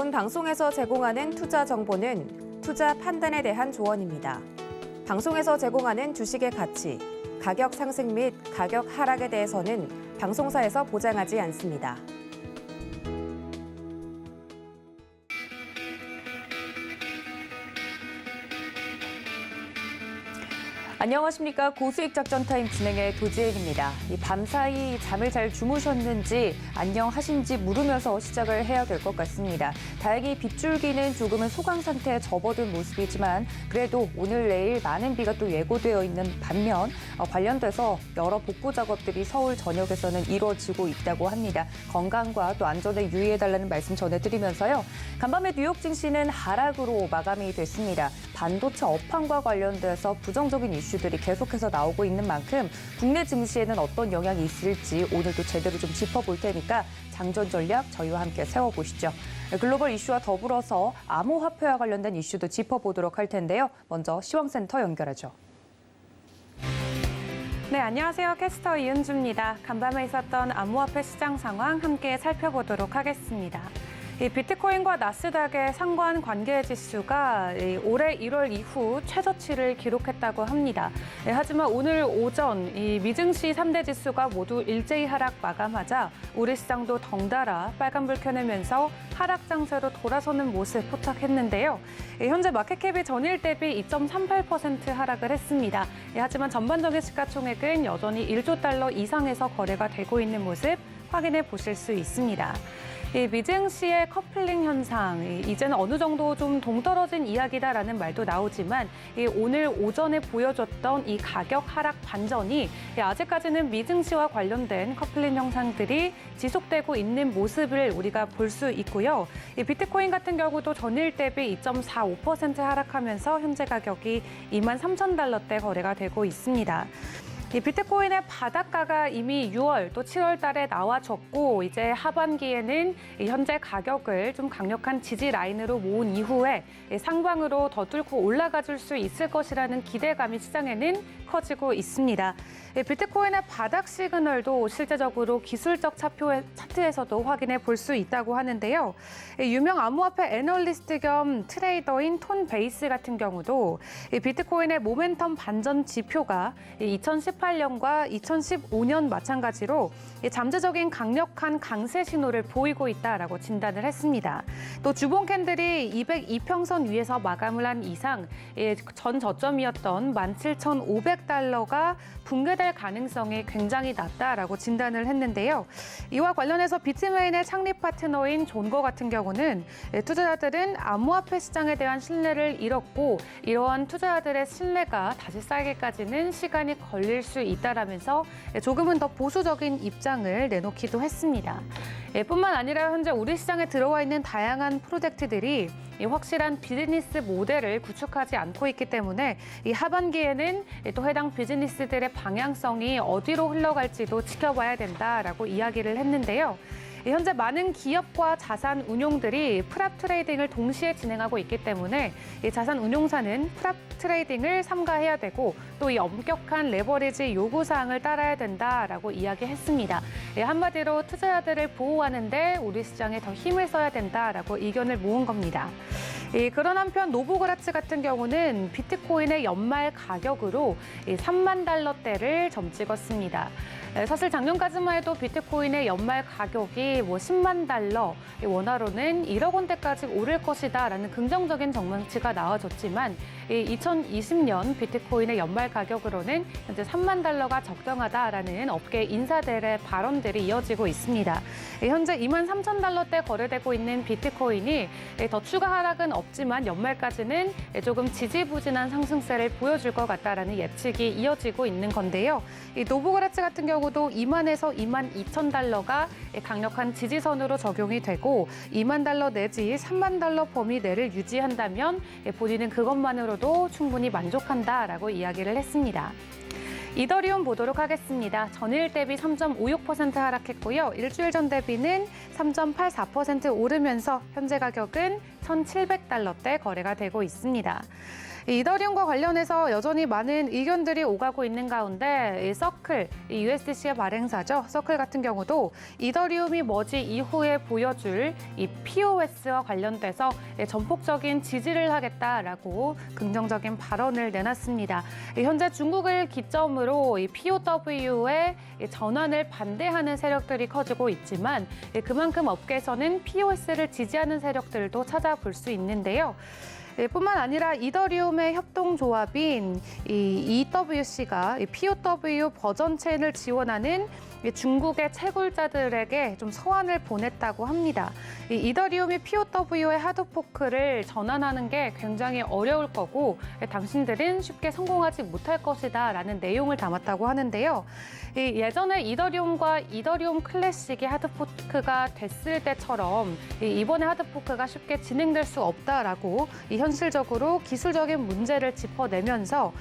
본 방송에서 제공하는 투자 정보는 투자 판단에 대한 조언입니다. 방송에서 제공하는 주식의 가치, 가격 상승 및 가격 하락에 대해서는 방송사에서 보장하지 않습니다. 안녕하십니까. 고수익 작전 타임 진행의 도지혜입니다. 밤사이 잠을 잘 주무셨는지 안녕하신지 물으면서 시작을 해야 될 것 같습니다. 다행히 빗줄기는 조금은 소강 상태에 접어든 모습이지만 그래도 오늘 내일 많은 비가 또 예고되어 있는 반면 관련돼서 여러 복구 작업들이 서울 전역에서는 이루어지고 있다고 합니다. 건강과 또 안전에 유의해달라는 말씀 전해드리면서요. 간밤에 뉴욕 증시는 하락으로 마감이 됐습니다. 반도체 업황과 관련돼서 부정적인 이슈들이 계속해서 나오고 있는 만큼 국내 증시에는 어떤 영향이 있을지 오늘도 제대로 좀 짚어볼 테니까 장전 전략 저희와 함께 세워보시죠. 글로벌 이슈와 더불어서 암호화폐와 관련된 이슈도 짚어보도록 할 텐데요. 먼저 시황센터 연결하죠. 네, 안녕하세요. 캐스터 이은주입니다. 간밤에 있었던 암호화폐 시장 상황 함께 살펴보도록 하겠습니다. 이 비트코인과 나스닥의 상관 관계 지수가 올해 1월 이후 최저치를 기록했다고 합니다. 하지만 오늘 오전 이 미증시 3대 지수가 모두 일제히 하락 마감하자 우리 시장도 덩달아 빨간불 켜내면서 하락 장세로 돌아서는 모습 포착했는데요. 현재 마켓캡이 전일 대비 2.38% 하락을 했습니다. 하지만 전반적인 시가총액은 여전히 1조 달러 이상에서 거래가 되고 있는 모습 확인해 보실 수 있습니다. 이 미증시의 커플링 현상, 이제는 어느 정도 좀 동떨어진 이야기다라는 말도 나오지만 오늘 오전에 보여줬던 이 가격 하락 반전이 아직까지는 미증시와 관련된 커플링 현상들이 지속되고 있는 모습을 우리가 볼 수 있고요. 이 비트코인 같은 경우도 전일 대비 2.45% 하락하면서 현재 가격이 23,000달러대 거래가 되고 있습니다. 이 비트코인의 바닥가가 이미 6월 또 7월 달에 나와졌고 이제 하반기에는 현재 가격을 좀 강력한 지지 라인으로 모은 이후에 상방으로 더 뚫고 올라가 줄 수 있을 것이라는 기대감이 시장에는 커지고 있습니다. 비트코인의 바닥 시그널도 실제적으로 기술적 차트에서도 확인해 볼 수 있다고 하는데요. 유명 암호화폐 애널리스트 겸 트레이더인 톤 베이스 같은 경우도 비트코인의 모멘텀 반전 지표가 2018년과 2015년 마찬가지로 잠재적인 강력한 강세 신호를 보이고 있다라고 진단을 했습니다. 또 주봉 캔들이 202평선 위에서 마감을 한 이상 전 저점이었던 17,500달러가 붕괴될 가능성이 굉장히 낮다라고 진단을 했는데요. 이와 관련해서 비트메인의 창립 파트너인 존거 같은 경우는 투자자들은 암호화폐 시장에 대한 신뢰를 잃었고 이러한 투자자들의 신뢰가 다시 쌓이기까지는 시간이 걸릴 수 있다라면서 조금은 더 보수적인 입장을 내놓기도 했습니다. 뿐만 아니라 현재 우리 시장에 들어와 있는 다양한 프로젝트들이 확실한 비즈니스 모델을 구축하지 않고 있기 때문에 이 하반기에는 또 해당 비즈니스들의 방향성이 어디로 흘러갈지도 지켜봐야 된다라고 이야기를 했는데요. 현재 많은 기업과 자산 운용들이 프랍 트레이딩을 동시에 진행하고 있기 때문에 이 자산 운용사는 프랍 트레이딩을 삼가해야 되고 또 이 엄격한 레버리지 요구사항을 따라야 된다라고 이야기했습니다. 한마디로 투자자들을 보호하는데 우리 시장에 더 힘을 써야 된다라고 의견을 모은 겁니다. 그런 한편 노보그라츠 같은 경우는 비트코인의 연말 가격으로 3만 달러대를 점찍었습니다. 사실 작년까지만 해도 비트코인의 연말 가격이 10만 달러, 원화로는 1억 원대까지 오를 것이다라는 긍정적인 전망치가 나와줬지만 2020년 비트코인의 연말 가격으로는 현재 3만 달러가 적정하다라는 업계 인사들의 발언들이 이어지고 있습니다. 현재 23,000달러대 거래되고 있는 비트코인이 더 추가 하락은 없지만 연말까지는 조금 지지부진한 상승세를 보여줄 것 같다라는 예측이 이어지고 있는 건데요. 이 노보그라츠 같은 경우도 2만에서 22,000달러가 강력한 지지선으로 적용이 되고 2만 달러 내지 3만 달러 범위 내를 유지한다면 본인은 그것만으로도 충분히 만족한다라고 이야기를 했습니다. 이더리움 보도록 하겠습니다. 전일 대비 3.56% 하락했고요. 일주일 전 대비는 3.84% 오르면서 현재 가격은 1,700달러대 거래가 되고 있습니다. 이 이더리움과 관련해서 여전히 많은 의견들이 오가고 있는 가운데 이 서클, 이 USDC의 발행사죠. 서클 같은 경우도 이더리움이 머지 이후에 보여줄 이 POS와 관련돼서 전폭적인 지지를 하겠다라고 긍정적인 발언을 내놨습니다. 현재 중국을 기점으로 이 POW의 전환을 반대하는 세력들이 커지고 있지만 그만큼 업계에서는 POS를 지지하는 세력들도 찾아볼 수 있는데요. 뿐만 아니라 이더리움의 협동조합인 이 EWC가 POW 버전 체인을 지원하는 중국의 채굴자들에게 좀 서한을 보냈다고 합니다. 이더리움이 POW의 하드포크를 전환하는 게 굉장히 어려울 거고 당신들은 쉽게 성공하지 못할 것이다 라는 내용을 담았다고 하는데요. 예전에 이더리움과 이더리움 클래식이 하드포크가 됐을 때처럼 이번에 하드포크가 쉽게 진행될 수 없다라고 현실적으로 기술적인 문제를 짚어내면서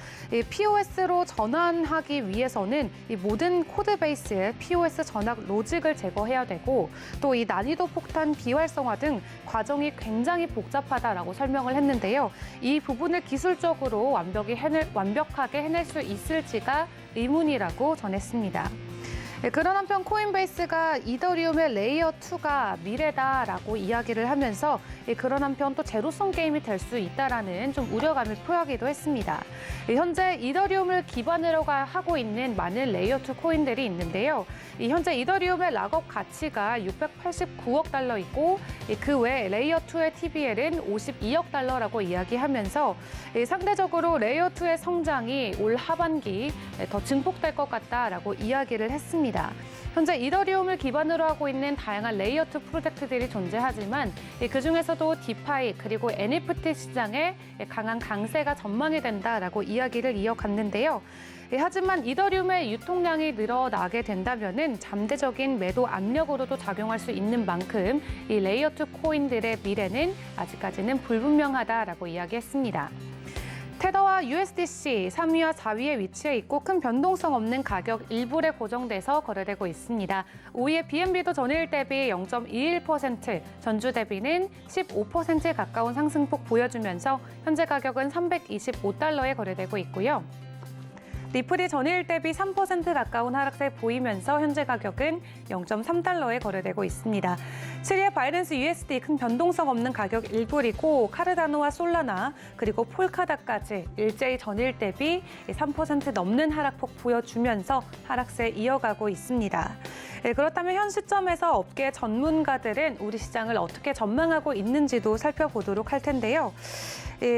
POS로 전환하기 위해서는 이 모든 코드 베이스에 POS 전압 로직을 제거해야 되고 또 이 난이도 폭탄 비활성화 등 과정이 굉장히 복잡하다라고 설명을 했는데요. 이 부분을 기술적으로 완벽하게 해낼 수 있을지가 의문이라고 전했습니다. 그런 한편 코인베이스가 이더리움의 레이어 2가 미래다라고 이야기를 하면서 그런 한편 또 제로섬 게임이 될 수 있다라는 좀 우려감을 표하기도 했습니다. 현재 이더리움을 기반으로 하고 있는 많은 레이어 2 코인들이 있는데요. 현재 이더리움의 락업 가치가 689억 달러이고 그 외 레이어 2의 TVL은 52억 달러라고 이야기하면서 상대적으로 레이어 2의 성장이 올 하반기 더 증폭될 것 같다라고 이야기를 했습니다. 현재 이더리움을 기반으로 하고 있는 다양한 레이어 2 프로젝트들이 존재하지만 그중에서도 디파이 그리고 NFT 시장에 강한 강세가 전망이 된다라고 이야기를 이어갔는데요. 하지만 이더리움의 유통량이 늘어나게 된다면은 잠재적인 매도 압력으로도 작용할 수 있는 만큼 이 레이어 2 코인들의 미래는 아직까지는 불분명하다라고 이야기했습니다. 테더와 USDC 3위와 4위에 위치해 있고 큰 변동성 없는 가격 1불에 고정돼서 거래되고 있습니다. 5위의 BNB도 전일 대비 0.21%, 전주 대비는 15%에 가까운 상승폭 보여주면서 현재 가격은 325달러에 거래되고 있고요. 리플이 전일 대비 3% 가까운 하락세 보이면서 현재 가격은 0.3달러에 거래되고 있습니다. 7위의 바이낸스 USD 큰 변동성 없는 가격 1불이고 카르다노와 솔라나 그리고 폴카다까지 일제히 전일 대비 3% 넘는 하락폭 보여주면서 하락세 이어가고 있습니다. 그렇다면 현 시점에서 업계 전문가들은 우리 시장을 어떻게 전망하고 있는지도 살펴보도록 할 텐데요.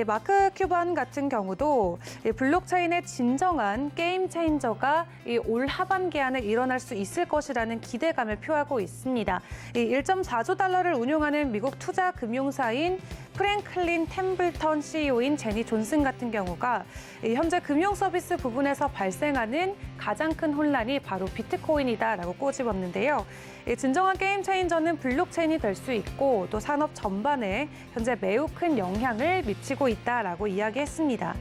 마크 큐반 같은 경우도 블록체인의 진정한 게임 체인저가 올 하반기 안에 일어날 수 있을 것이라는 기대감을 표하고 있습니다. 1.4조 달러를 운용하는 미국 투자 금융사인 프랭클린 템블턴 CEO인 제니 존슨 같은 경우가 현재 금융 서비스 부분에서 발생하는 가장 큰 혼란이 바로 비트코인이다라고 꼬집었는데요. 진정한 게임 체인저는 블록체인이 될 수 있고 또 산업 전반에 현재 매우 큰 영향을 미치고 있다라고 이야기했습니다.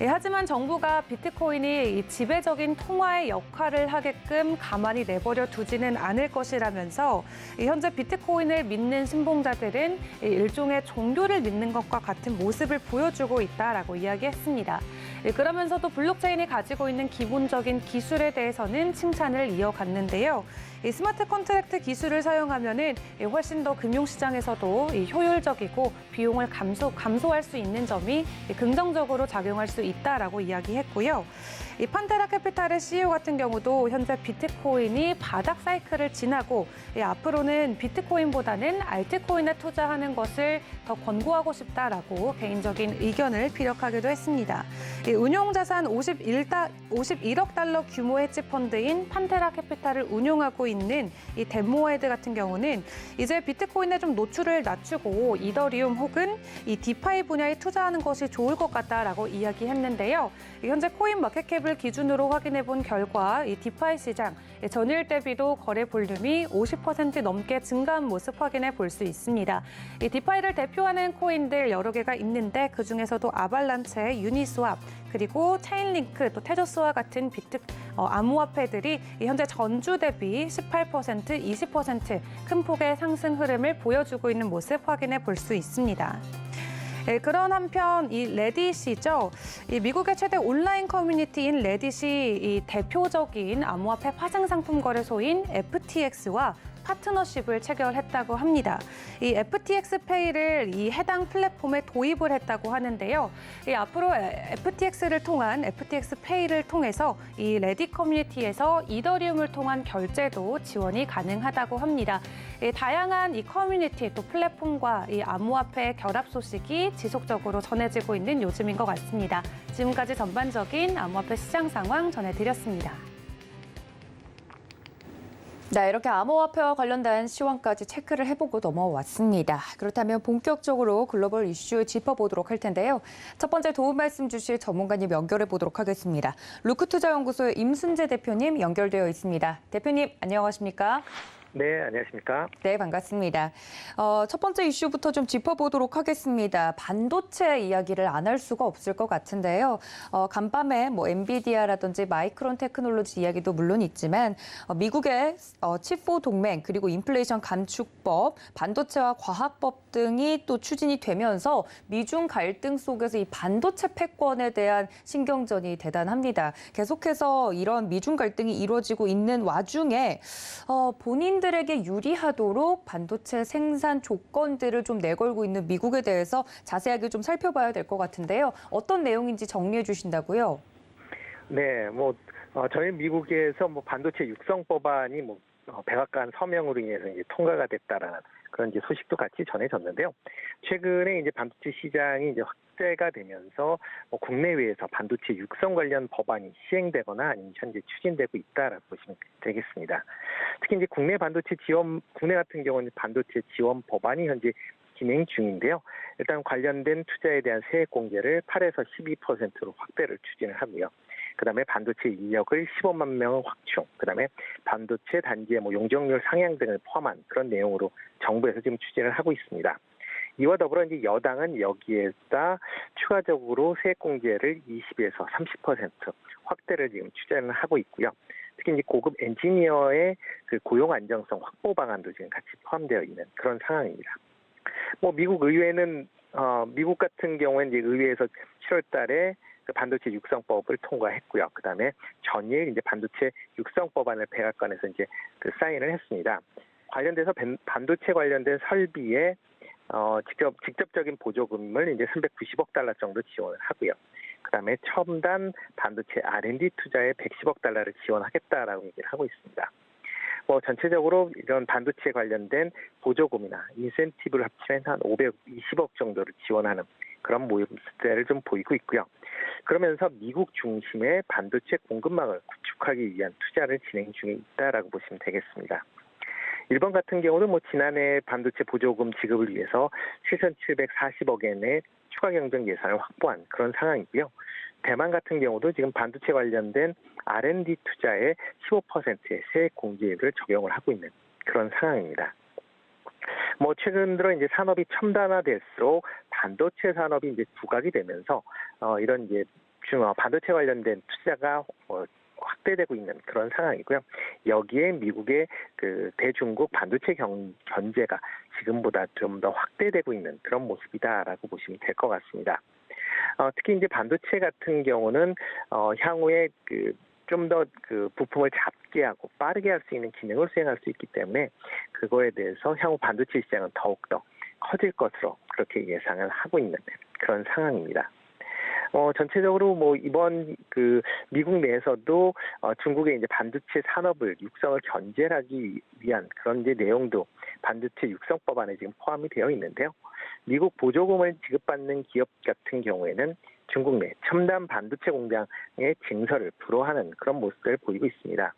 하지만 정부가 비트코인이 지배적인 통화의 역할을 하게끔 가만히 내버려 두지는 않을 것이라면서 현재 비트코인을 믿는 신봉자들은 일종의 종교를 믿는 것과 같은 모습을 보여주고 있다라고 이야기했습니다. 그러면서도 블록체인이 가지고 있는 기본적인 기술에 대해서는 칭찬을 이어갔는데요. 스마트 컨트랙트 기술을 사용하면은 훨씬 더 금융시장에서도 효율적이고 비용을 감소할 수 있는 점이 긍정적으로 작용할 수 있다라고 이야기했고요. 판테라 캐피탈의 CEO 같은 경우도 현재 비트코인이 바닥 사이클을 지나고 앞으로는 비트코인보다는 알트코인에 투자하는 것을 더 권고하고 싶다라고 개인적인 의견을 피력하기도 했습니다. 운용자산 51억 달러 규모 헤지펀드인 판테라 캐피탈을 운용하고 있는 이 데모헤드 같은 경우는 이제 비트코인에 좀 노출을 낮추고 이더리움 혹은 이 디파이 분야에 투자하는 것이 좋을 것 같다라고 이야기했는데요. 현재 코인 마켓캡을 기준으로 확인해 본 결과 이 디파이 시장 전일 대비도 거래 볼륨이 50% 넘게 증가한 모습 확인해 볼 수 있습니다. 이 디파이를 대표하는 코인들 여러 개가 있는데 그중에서도 아발란체, 유니스왑, 그리고 체인링크, 또 테저스와 같은 암호화폐들이 현재 전주 대비 18%, 20% 큰 폭의 상승 흐름을 보여주고 있는 모습 확인해 볼 수 있습니다. 그런 한편 이 레딧이죠. 이 미국의 최대 온라인 커뮤니티인 레딧이 이 대표적인 암호화폐 파생 상품 거래소인 FTX와 파트너십을 체결했다고 합니다. 이 FTX 페이를 이 해당 플랫폼에 도입을 했다고 하는데요. 이 앞으로 FTX를 통한 FTX 페이를 통해서 이 레딧 커뮤니티에서 이더리움을 통한 결제도 지원이 가능하다고 합니다. 이 다양한 이 커뮤니티 또 플랫폼과 이 암호화폐 결합 소식이 지속적으로 전해지고 있는 요즘인 것 같습니다. 지금까지 전반적인 암호화폐 시장 상황 전해드렸습니다. 네, 이렇게 암호화폐와 관련된 시황까지 체크를 해보고 넘어왔습니다. 그렇다면 본격적으로 글로벌 이슈 짚어보도록 할 텐데요. 첫 번째 도움 말씀 주실 전문가님 연결해 보도록 하겠습니다. 루크투자연구소의 임순재 대표님 연결되어 있습니다. 대표님, 안녕하십니까? 네, 안녕하십니까? 네, 반갑습니다. 첫 번째 이슈부터 좀 짚어보도록 하겠습니다. 반도체 이야기를 안 할 수가 없을 것 같은데요. 간밤에 뭐 엔비디아라든지 마이크론 테크놀로지 이야기도 물론 있지만 미국의 칩4 동맹 그리고 인플레이션 감축법, 반도체와 과학법 등이 또 추진이 되면서 미중 갈등 속에서 이 반도체 패권에 대한 신경전이 대단합니다. 계속해서 이런 미중 갈등이 이루어지고 있는 와중에 본인들에게 유리하도록 반도체 생산 조건들을 좀 내걸고 있는 미국에 대해서 자세하게 좀 살펴봐야 될 것 같은데요. 어떤 내용인지 정리해 주신다고요? 네, 저희 미국에서 반도체 육성 법안이 백악관 서명으로 인해서 이제 통과가 됐다라는 그런 이제 소식도 같이 전해졌는데요. 최근에 이제 반도체 시장이 이제 확대가 되면서 국내외에서 반도체 육성 관련 법안이 시행되거나 아니면 현재 추진되고 있다라고 보시면 되겠습니다. 특히 이제 국내 같은 경우는 반도체 지원 법안이 현재 진행 중인데요. 일단 관련된 투자에 대한 세액 공제를 8에서 12%로 확대를 추진을 하고요. 그다음에 반도체 인력을 15만 명을 확충, 그다음에 반도체 단지의 용적률 상향 등을 포함한 그런 내용으로 정부에서 지금 추진을 하고 있습니다. 이와 더불어 이제 여당은 여기에다 추가적으로 세액 공제를 20에서 30% 확대를 지금 추진을 하고 있고요. 특히 이제 고급 엔지니어의 그 고용 안정성 확보 방안도 지금 같이 포함되어 있는 그런 상황입니다. 미국 의회는 미국 같은 경우에는 이제 의회에서 7월 달에 그 반도체 육성법을 통과했고요. 그다음에 전일 이제 반도체 육성법안을 백악관에서 이제 그 사인을 했습니다. 관련돼서 반도체 관련된 설비에 직접적인 보조금을 이제 390억 달러 정도 지원을 하고요. 그다음에 첨단 반도체 R&D 투자에 110억 달러를 지원하겠다라고 얘기를 하고 있습니다. 전체적으로 이런 반도체 관련된 보조금이나 인센티브를 합치면 한 520억 정도를 지원하는 그런 모습들을 좀 보이고 있고요. 그러면서 미국 중심의 반도체 공급망을 구축하기 위한 투자를 진행 중에 있다라고 보시면 되겠습니다. 일본 같은 경우는 지난해 반도체 보조금 지급을 위해서 7,740억 엔의 추가 경정 예산을 확보한 그런 상황이고요. 대만 같은 경우도 지금 반도체 관련된 R&D 투자에 15%의 세액 공제율을 적용을 하고 있는 그런 상황입니다. 최근 들어 이제 산업이 첨단화될수록 반도체 산업이 이제 부각이 되면서 이런 이제 반도체 관련된 투자가 확대되고 있는 그런 상황이고요. 여기에 미국의 그 대중국 반도체 견제가 지금보다 좀 더 확대되고 있는 그런 모습이다라고 보시면 될 것 같습니다. 특히 이제 반도체 같은 경우는 향후에 좀 더 그 부품을 작게 하고 빠르게 할 수 있는 기능을 수행할 수 있기 때문에 그거에 대해서 향후 반도체 시장은 더욱더 커질 것으로 그렇게 예상을 하고 있는 그런 상황입니다. 전체적으로 이번 미국 내에서도 중국의 이제 반도체 산업을 육성을 견제하기 위한 그런 이제 내용도 반도체 육성법 안에 지금 포함이 되어 있는데요. 미국 보조금을 지급받는 기업 같은 경우에는 중국 내 첨단 반도체 공장의 증설을 불허하는 그런 모습을 보이고 있습니다.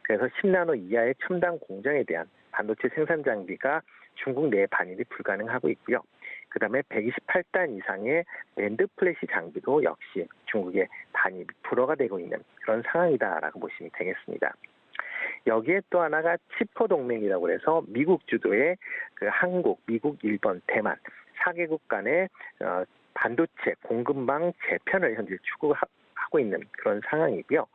그래서 10나노 이하의 첨단 공장에 대한 반도체 생산 장비가 중국 내에 반입이 불가능하고 있고요. 그다음에 128단 이상의 랜드 플래시 장비도 역시 중국의 반입이 불허가 되고 있는 그런 상황이다라고 보시면 되겠습니다. 여기에 또 하나가 칩4 동맹이라고 해서 미국 주도의 그 한국, 미국, 일본, 대만 4개국 간의 반도체 공급망 재편을 현재 추구하고 있는 그런 상황이고요.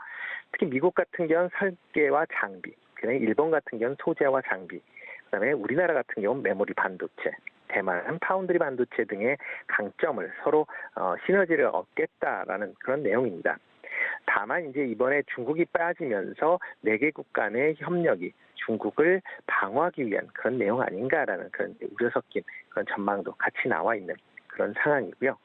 특히 미국 같은 경우는 설계와 장비, 그다음에 일본 같은 경우는 소재와 장비, 그다음에 우리나라 같은 경우는 메모리 반도체, 대만, 파운드리 반도체 등의 강점을 서로 시너지를 얻겠다라는 그런 내용입니다. 다만 이제 이번에 중국이 빠지면서 4개국 간의 협력이 중국을 방어하기 위한 그런 내용 아닌가라는 그런 우려 섞인 그런 전망도 같이 나와 있는 그런 상황이고요.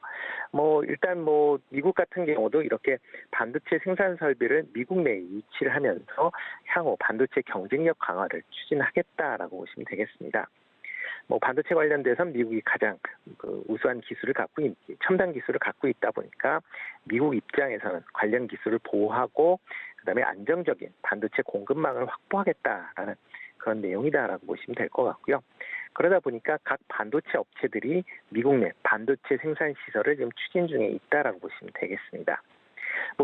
일단 미국 같은 경우도 이렇게 반도체 생산 설비를 미국 내에 유치를 하면서 향후 반도체 경쟁력 강화를 추진하겠다라고 보시면 되겠습니다. 반도체 관련돼서는 미국이 가장 우수한 기술을 갖고 첨단 기술을 갖고 있다 보니까 미국 입장에서는 관련 기술을 보호하고 그다음에 안정적인 반도체 공급망을 확보하겠다라는 그런 내용이다라고 보시면 될 것 같고요. 그러다 보니까 각 반도체 업체들이 미국 내 반도체 생산 시설을 지금 추진 중에 있다라고 보시면 되겠습니다.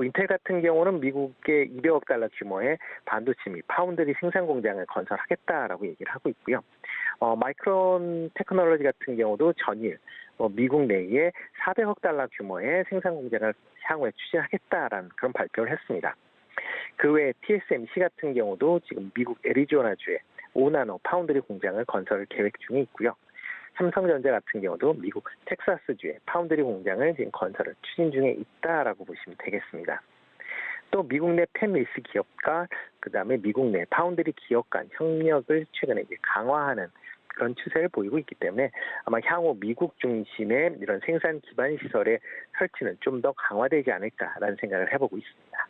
인텔 같은 경우는 미국의 200억 달러 규모의 반도체 및 파운드리 생산 공장을 건설하겠다라고 얘기를 하고 있고요. 마이크론 테크놀로지 같은 경우도 전일 미국 내에 400억 달러 규모의 생산 공장을 향후에 추진하겠다라는 그런 발표를 했습니다. 그 외에 TSMC 같은 경우도 지금 미국 애리조나주에 5나노 파운드리 공장을 건설 계획 중에 있고요. 삼성전자 같은 경우도 미국 텍사스주에 파운드리 공장을 지금 건설을 추진 중에 있다라고 보시면 되겠습니다. 또 미국 내 팹밀스 기업과 그다음에 미국 내 파운드리 기업 간 협력을 최근에 이제 강화하는 그런 추세를 보이고 있기 때문에 아마 향후 미국 중심의 이런 생산 기반 시설의 설치는 좀 더 강화되지 않을까라는 생각을 해보고 있습니다.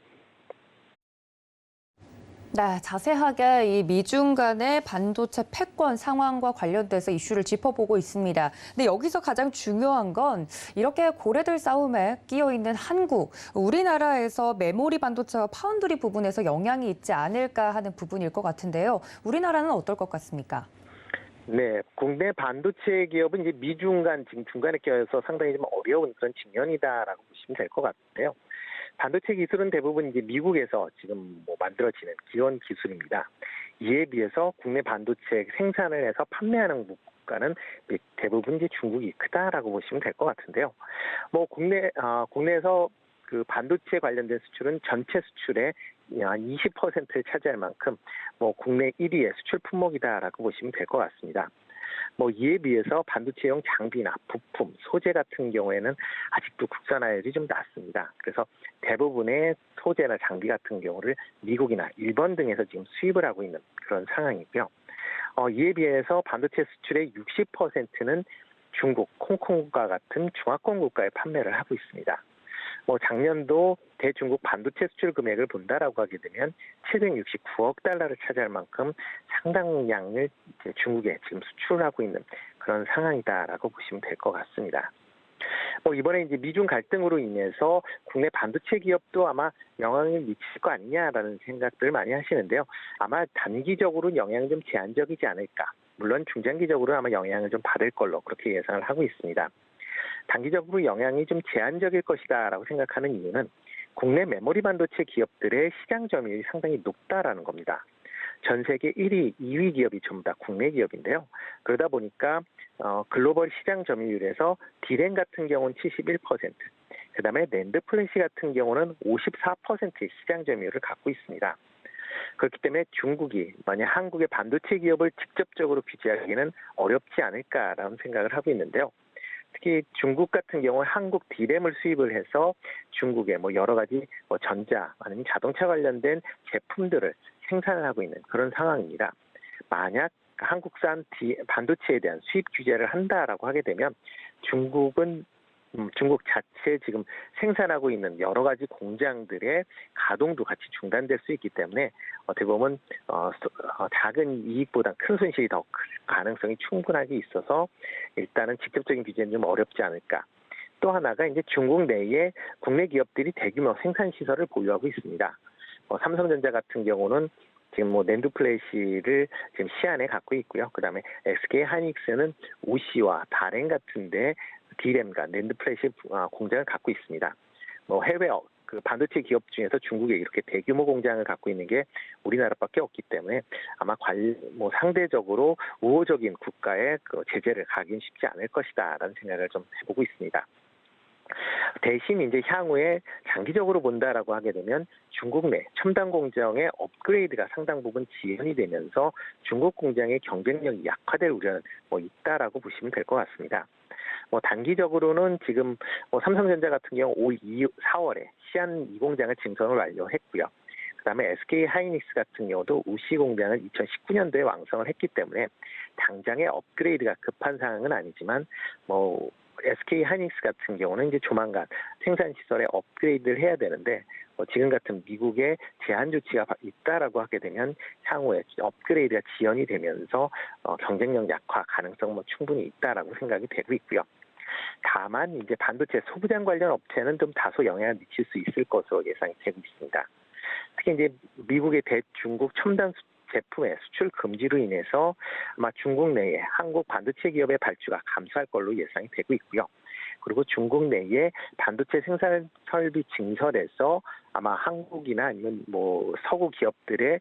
네, 자세하게 이 미중 간의 반도체 패권 상황과 관련돼서 이슈를 짚어보고 있습니다. 근데 여기서 가장 중요한 건 이렇게 고래들 싸움에 끼어 있는 한국, 우리나라에서 메모리 반도체와 파운드리 부분에서 영향이 있지 않을까 하는 부분일 것 같은데요. 우리나라는 어떨 것 같습니까? 네, 국내 반도체 기업은 이제 미중 간 지금 중간에 껴서 상당히 좀 어려운 그런 측면이다라고 보시면 될 것 같은데요. 반도체 기술은 대부분 이제 미국에서 지금 만들어지는 기원 기술입니다. 이에 비해서 국내 반도체 생산을 해서 판매하는 국가는 대부분 이제 중국이 크다라고 보시면 될 것 같은데요. 국내에서 그 반도체 관련된 수출은 전체 수출의 한 20%를 차지할 만큼 국내 1위의 수출 품목이다라고 보시면 될 것 같습니다. 이에 비해서 반도체용 장비나 부품, 소재 같은 경우에는 아직도 국산화율이 좀 낮습니다. 그래서 대부분의 소재나 장비 같은 경우를 미국이나 일본 등에서 지금 수입을 하고 있는 그런 상황이고요. 이에 비해서 반도체 수출의 60%는 중국, 홍콩과 같은 중화권 국가에 판매를 하고 있습니다. 작년도 대중국 반도체 수출 금액을 본다라고 하게 되면 769억 달러를 차지할 만큼 상당량을 중국에 지금 수출하고 있는 그런 상황이다라고 보시면 될 것 같습니다. 이번에 이제 미중 갈등으로 인해서 국내 반도체 기업도 아마 영향을 미칠 거 아니냐라는 생각들 많이 하시는데요. 아마 단기적으로 영향이 좀 제한적이지 않을까. 물론 중장기적으로 아마 영향을 좀 받을 걸로 그렇게 예상을 하고 있습니다. 단기적으로 영향이 좀 제한적일 것이다라고 생각하는 이유는 국내 메모리 반도체 기업들의 시장 점유율이 상당히 높다라는 겁니다. 전 세계 1위, 2위 기업이 전부 다 국내 기업인데요. 그러다 보니까 글로벌 시장 점유율에서 디램 같은 경우는 71%, 그다음에 낸드 플래시 같은 경우는 54%의 시장 점유율을 갖고 있습니다. 그렇기 때문에 중국이 만약 한국의 반도체 기업을 직접적으로 규제하기는 어렵지 않을까라는 생각을 하고 있는데요. 특히 중국 같은 경우는 한국 디램을 수입을 해서 중국의 여러 가지 전자 아니면 자동차 관련된 제품들을 생산을 하고 있는 그런 상황입니다. 만약 한국산 반도체에 대한 수입 규제를 한다라고 하게 되면 중국은 중국 자체 지금 생산하고 있는 여러 가지 공장들의 가동도 같이 중단될 수 있기 때문에 어떻게 보면 작은 이익보다 큰 손실이 더 클 가능성이 충분하게 있어서 일단은 직접적인 규제는 좀 어렵지 않을까. 또 하나가 이제 중국 내에 국내 기업들이 대규모 생산 시설을 보유하고 있습니다. 삼성전자 같은 경우는 지금 낸드 플래시를 지금 시안에 갖고 있고요. 그다음에 SK 하이닉스는 우시와 다롄 같은데 디램과 낸드 플래시 공장을 갖고 있습니다. 해외 그 반도체 기업 중에서 중국에 이렇게 대규모 공장을 갖고 있는 게 우리나라밖에 없기 때문에 아마 상대적으로 우호적인 국가의 그 제재를 가긴 쉽지 않을 것이다라는 생각을 좀 해보고 있습니다. 대신 이제 향후에 장기적으로 본다라고 하게 되면 중국 내 첨단 공정의 업그레이드가 상당 부분 지연이 되면서 중국 공장의 경쟁력이 약화될 우려는 있다라고 보시면 될 것 같습니다. 단기적으로는 지금 삼성전자 같은 경우 올 4월에 시안 2공장을 증설을 완료했고요. 그다음에 SK 하이닉스 같은 경우도 우시 공장을 2019년도에 완성을 했기 때문에 당장의 업그레이드가 급한 상황은 아니지만 SK 하이닉스 같은 경우는 이제 조만간 생산 시설에 업그레이드를 해야 되는데 지금 같은 미국의 제한 조치가 있다라고 하게 되면 향후에 업그레이드가 지연이 되면서 경쟁력 약화 가능성 충분히 있다라고 생각이 되고 있고요. 다만 이제 반도체 소부장 관련 업체는 좀 다소 영향을 미칠 수 있을 것으로 예상이 되고 있습니다. 특히 이제 미국의 대중국 첨단 제품의 수출 금지로 인해서 아마 중국 내에 한국 반도체 기업의 발주가 감소할 걸로 예상이 되고 있고요. 그리고 중국 내에 반도체 생산 설비 증설에서 아마 한국이나 아니면 서구 기업들의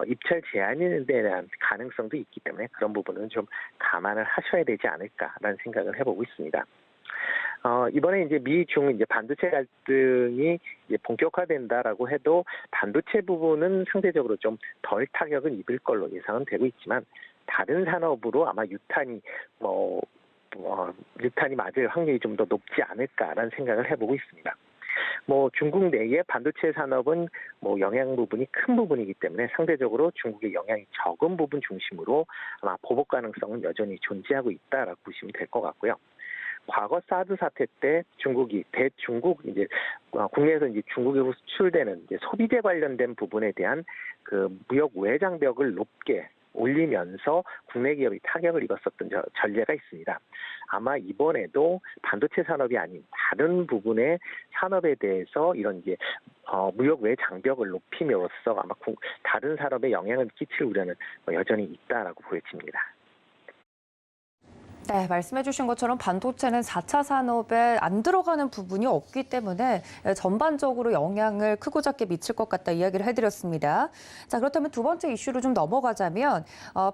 입찰 제한에 대한 가능성도 있기 때문에 그런 부분은 좀 감안을 하셔야 되지 않을까라는 생각을 해보고 있습니다. 이번에 이제 미중 이제 반도체 갈등이 이제 본격화된다라고 해도 반도체 부분은 상대적으로 좀 덜 타격을 입을 걸로 예상은 되고 있지만 다른 산업으로 아마 유탄이 맞을 확률이 좀 더 높지 않을까라는 생각을 해보고 있습니다. 중국 내의 반도체 산업은 영향 부분이 큰 부분이기 때문에 상대적으로 중국의 영향이 적은 부분 중심으로 아마 보복 가능성은 여전히 존재하고 있다라고 보시면 될 것 같고요. 과거 사드 사태 때 중국이 대중국 이제 국내에서 이제 중국에 수출되는 이제 소비재 관련된 부분에 대한 그 무역 외장벽을 높게 올리면서 국내 기업이 타격을 입었었던 전례가 있습니다. 아마 이번에도 반도체 산업이 아닌 다른 부분의 산업에 대해서 이런 이제 무역 외 장벽을 높임으로써 아마 다른 산업에 영향을 끼칠 우려는 여전히 있다라고 보여집니다. 네, 말씀해 주신 것처럼 반도체는 4차 산업에 안 들어가는 부분이 없기 때문에 전반적으로 영향을 크고 작게 미칠 것 같다 이야기를 해드렸습니다. 자, 그렇다면 두 번째 이슈로 좀 넘어가자면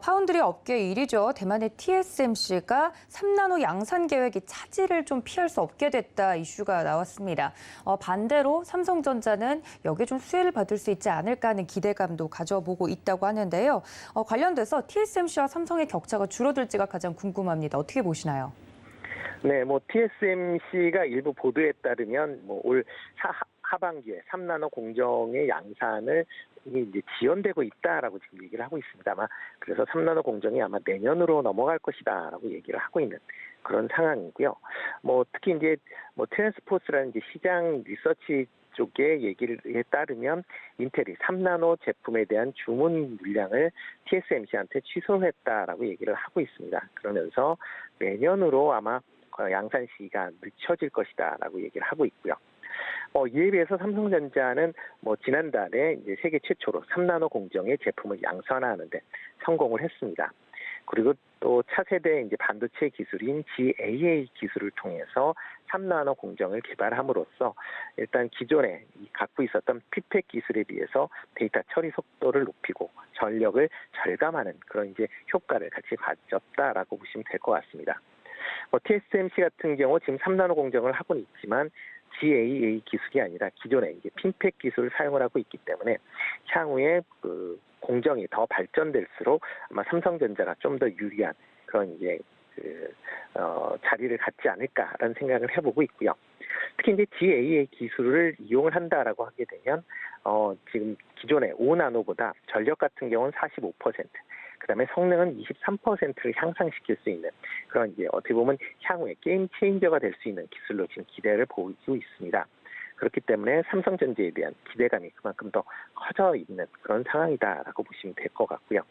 파운드리 업계 1위죠. 대만의 TSMC가 3나노 양산 계획이 차질을 좀 피할 수 없게 됐다 이슈가 나왔습니다. 반대로 삼성전자는 여기에 좀 수혜를 받을 수 있지 않을까 하는 기대감도 가져보고 있다고 하는데요. 관련돼서 TSMC와 삼성의 격차가 줄어들지가 가장 궁금합니다. 어떻게 보시나요? 네, TSMC가 일부 보도에 따르면 올 하반기에 3나노 공정의 양산을 이제 지연되고 있다라고 지금 얘기를 하고 있습니다. 그래서 3나노 공정이 아마 내년으로 넘어갈 것이다라고 얘기를 하고 있는 그런 상황이고요. 특히 이제 트랜스포스라는 이제 시장 리서치 쪽의 얘기에 따르면 인텔이 3나노 제품에 대한 주문 물량을 TSMC한테 취소했다라고 얘기를 하고 있습니다. 그러면서 내년으로 아마 양산 시기가 늦춰질 것이다라고 얘기를 하고 있고요. 이에 비해서 삼성전자는 지난달에 이제 세계 최초로 3나노 공정의 제품을 양산하는데 성공을 했습니다. 그리고 또 차세대 이제 반도체 기술인 GAA 기술을 통해서 3나노 공정을 개발함으로써 일단 기존에 갖고 있었던 피펫 기술에 비해서 데이터 처리 속도를 높이고 전력을 절감하는 그런 이제 효과를 같이 가졌다라고 보시면 될 것 같습니다. TSMC 같은 경우 지금 3나노 공정을 하고는 있지만 GAA 기술이 아니라 기존의 이제 핀펫 기술을 사용을 하고 있기 때문에 향후에 공정이 더 발전될수록 아마 삼성전자가 좀 더 유리한 그런 이제 자리를 갖지 않을까라는 생각을 해보고 있고요. 특히 이제 GAA 기술을 이용을 한다라고 하게 되면 지금 기존의 5나노보다 전력 같은 경우는 45%, 그다음에 성능은 23%를 향상시킬 수 있는 그런 이제 어떻게 보면 향후에 게임 체인저가 될 수 있는 기술로 지금 기대를 보이고 있습니다. 그렇기 때문에 삼성전자에 대한 기대감이 그만큼 더 커져 있는 그런 상황이다라고 보시면 될 것 같고요.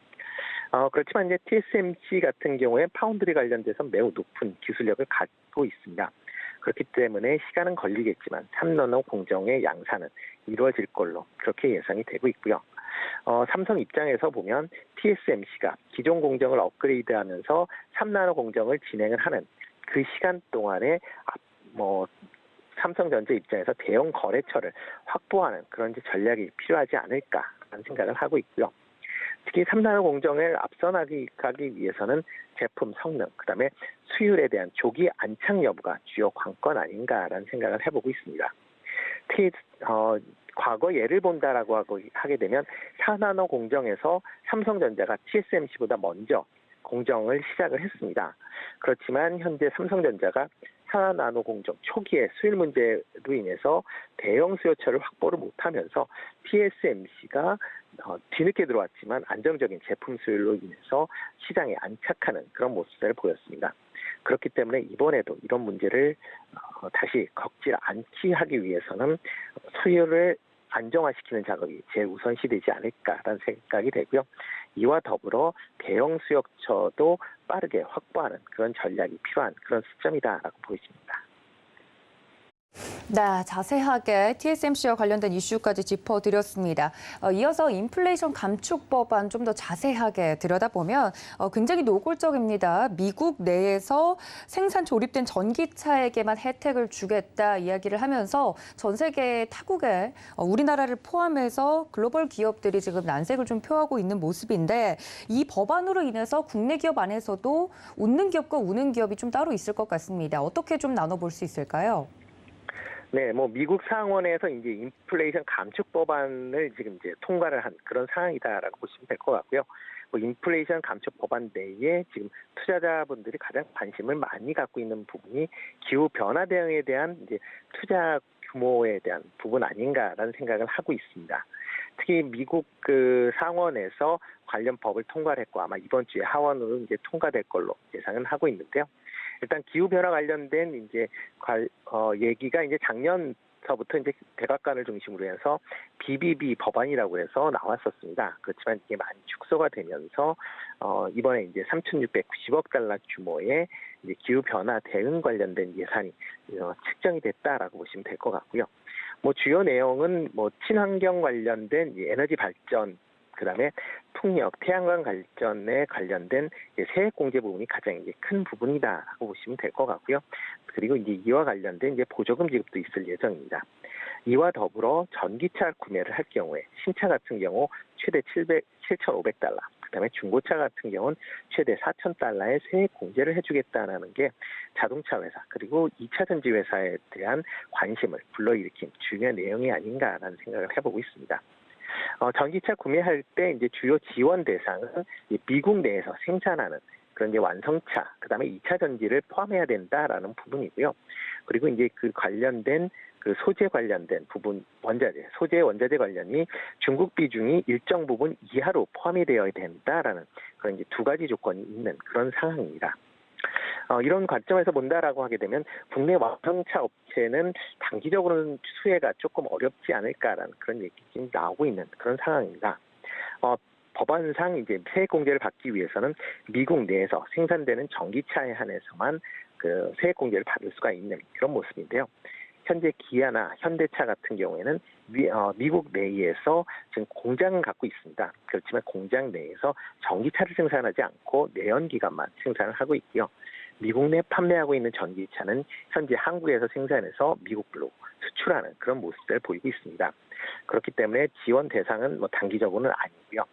그렇지만 이제 TSMC 같은 경우에 파운드리 관련돼서 매우 높은 기술력을 갖고 있습니다. 그렇기 때문에 시간은 걸리겠지만 3나노 공정의 양산은 이루어질 걸로 그렇게 예상이 되고 있고요. 삼성 입장에서 보면 TSMC가 기존 공정을 업그레이드하면서 3나노 공정을 진행을 하는 그 시간 동안에 삼성전자 입장에서 대형 거래처를 확보하는 그런 전략이 필요하지 않을까라는 생각을 하고 있고요. 특히 3나노 공정을 앞서 가기 위해서는 제품 성능, 그다음에 수율에 대한 조기 안착 여부가 주요 관건 아닌가라는 생각을 해보고 있습니다. 특히 과거 예를 본다라고 하게 되면 4나노 공정에서 삼성전자가 TSMC보다 먼저 공정을 시작을 했습니다. 그렇지만 현재 삼성전자가 4나노 공정 초기에 수율 문제로 인해서 대형 수요처를 확보를 못하면서 TSMC가 뒤늦게 들어왔지만 안정적인 제품 수율로 인해서 시장에 안착하는 그런 모습을 보였습니다. 그렇기 때문에 이번에도 이런 문제를 다시 겪지 않게 하기 위해서는 수율을 안정화시키는 작업이 제일 우선시 되지 않을까라는 생각이 되고요. 이와 더불어 대형 수요처도 빠르게 확보하는 그런 전략이 필요한 그런 시점이다라고 보여집니다. 네, 자세하게 TSMC와 관련된 이슈까지 짚어드렸습니다. 이어서 인플레이션 감축 법안 좀 더 자세하게 들여다보면 굉장히 노골적입니다. 미국 내에서 생산 조립된 전기차에게만 혜택을 주겠다 이야기를 하면서 전 세계 타국에 우리나라를 포함해서 글로벌 기업들이 지금 난색을 좀 표하고 있는 모습인데 이 법안으로 인해서 국내 기업 안에서도 웃는 기업과 우는 기업이 좀 따로 있을 것 같습니다. 어떻게 좀 나눠볼 수 있을까요? 네, 미국 상원에서 이제 인플레이션 감축 법안을 지금 이제 통과를 한 그런 상황이다라고 보시면 될 것 같고요. 인플레이션 감축 법안 내에 지금 투자자분들이 가장 관심을 많이 갖고 있는 부분이 기후 변화 대응에 대한 이제 투자 규모에 대한 부분 아닌가라는 생각을 하고 있습니다. 특히 미국 상원에서 관련 법을 통과를 했고 아마 이번 주에 하원으로 이제 통과될 걸로 예상은 하고 있는데요. 일단 기후 변화 관련된 이제 얘기가 이제 작년서부터 이제 백악관을 중심으로 해서 BBB 법안이라고 해서 나왔었습니다. 그렇지만 이게 많이 축소가 되면서 이번에 이제 3,690억 달러 규모의 이제 기후 변화 대응 관련된 예산이 책정이 됐다라고 보시면 될 것 같고요. 주요 내용은 친환경 관련된 에너지 발전, 그다음에 풍력, 태양광 발전에 관련된 세액 공제 부분이 가장 이제 큰 부분이다라고 보시면 될 것 같고요. 그리고 이제 이와 관련된 이제 보조금 지급도 있을 예정입니다. 이와 더불어 전기차 구매를 할 경우에 신차 같은 경우 최대 7,500달러, 그다음에 중고차 같은 경우는 최대 4,000달러의 세액 공제를 해주겠다는 게 자동차 회사 그리고 2차 전지 회사에 대한 관심을 불러일으킨 중요한 내용이 아닌가라는 생각을 해보고 있습니다. 전기차 구매할 때 이제 주요 지원 대상은 미국 내에서 생산하는 그런 이제 완성차, 그다음에 2차 전지를 포함해야 된다라는 부분이고요. 그리고 이제 그 관련된 그 소재 관련된 부분, 소재 원자재 관련이 중국 비중이 일정 부분 이하로 포함이 되어야 된다라는 그런 이제 두 가지 조건이 있는 그런 상황입니다. 이런 관점에서 본다라고 하게 되면 국내 완성차 업체는 단기적으로는 수혜가 조금 어렵지 않을까라는 그런 얘기가 나오고 있는 그런 상황입니다. 법안상 이제 세액 공제를 받기 위해서는 미국 내에서 생산되는 전기차에 한해서만 그 세액 공제를 받을 수가 있는 그런 모습인데요. 현재 기아나 현대차 같은 경우에는 미국 내에서 지금 공장을 갖고 있습니다. 그렇지만 공장 내에서 전기차를 생산하지 않고 내연기관만 생산을 하고 있고요. 미국 내 판매하고 있는 전기차는 현재 한국에서 생산해서 미국으로 수출하는 그런 모습을 보이고 있습니다. 그렇기 때문에 지원 대상은 단기적으로는 아니고요.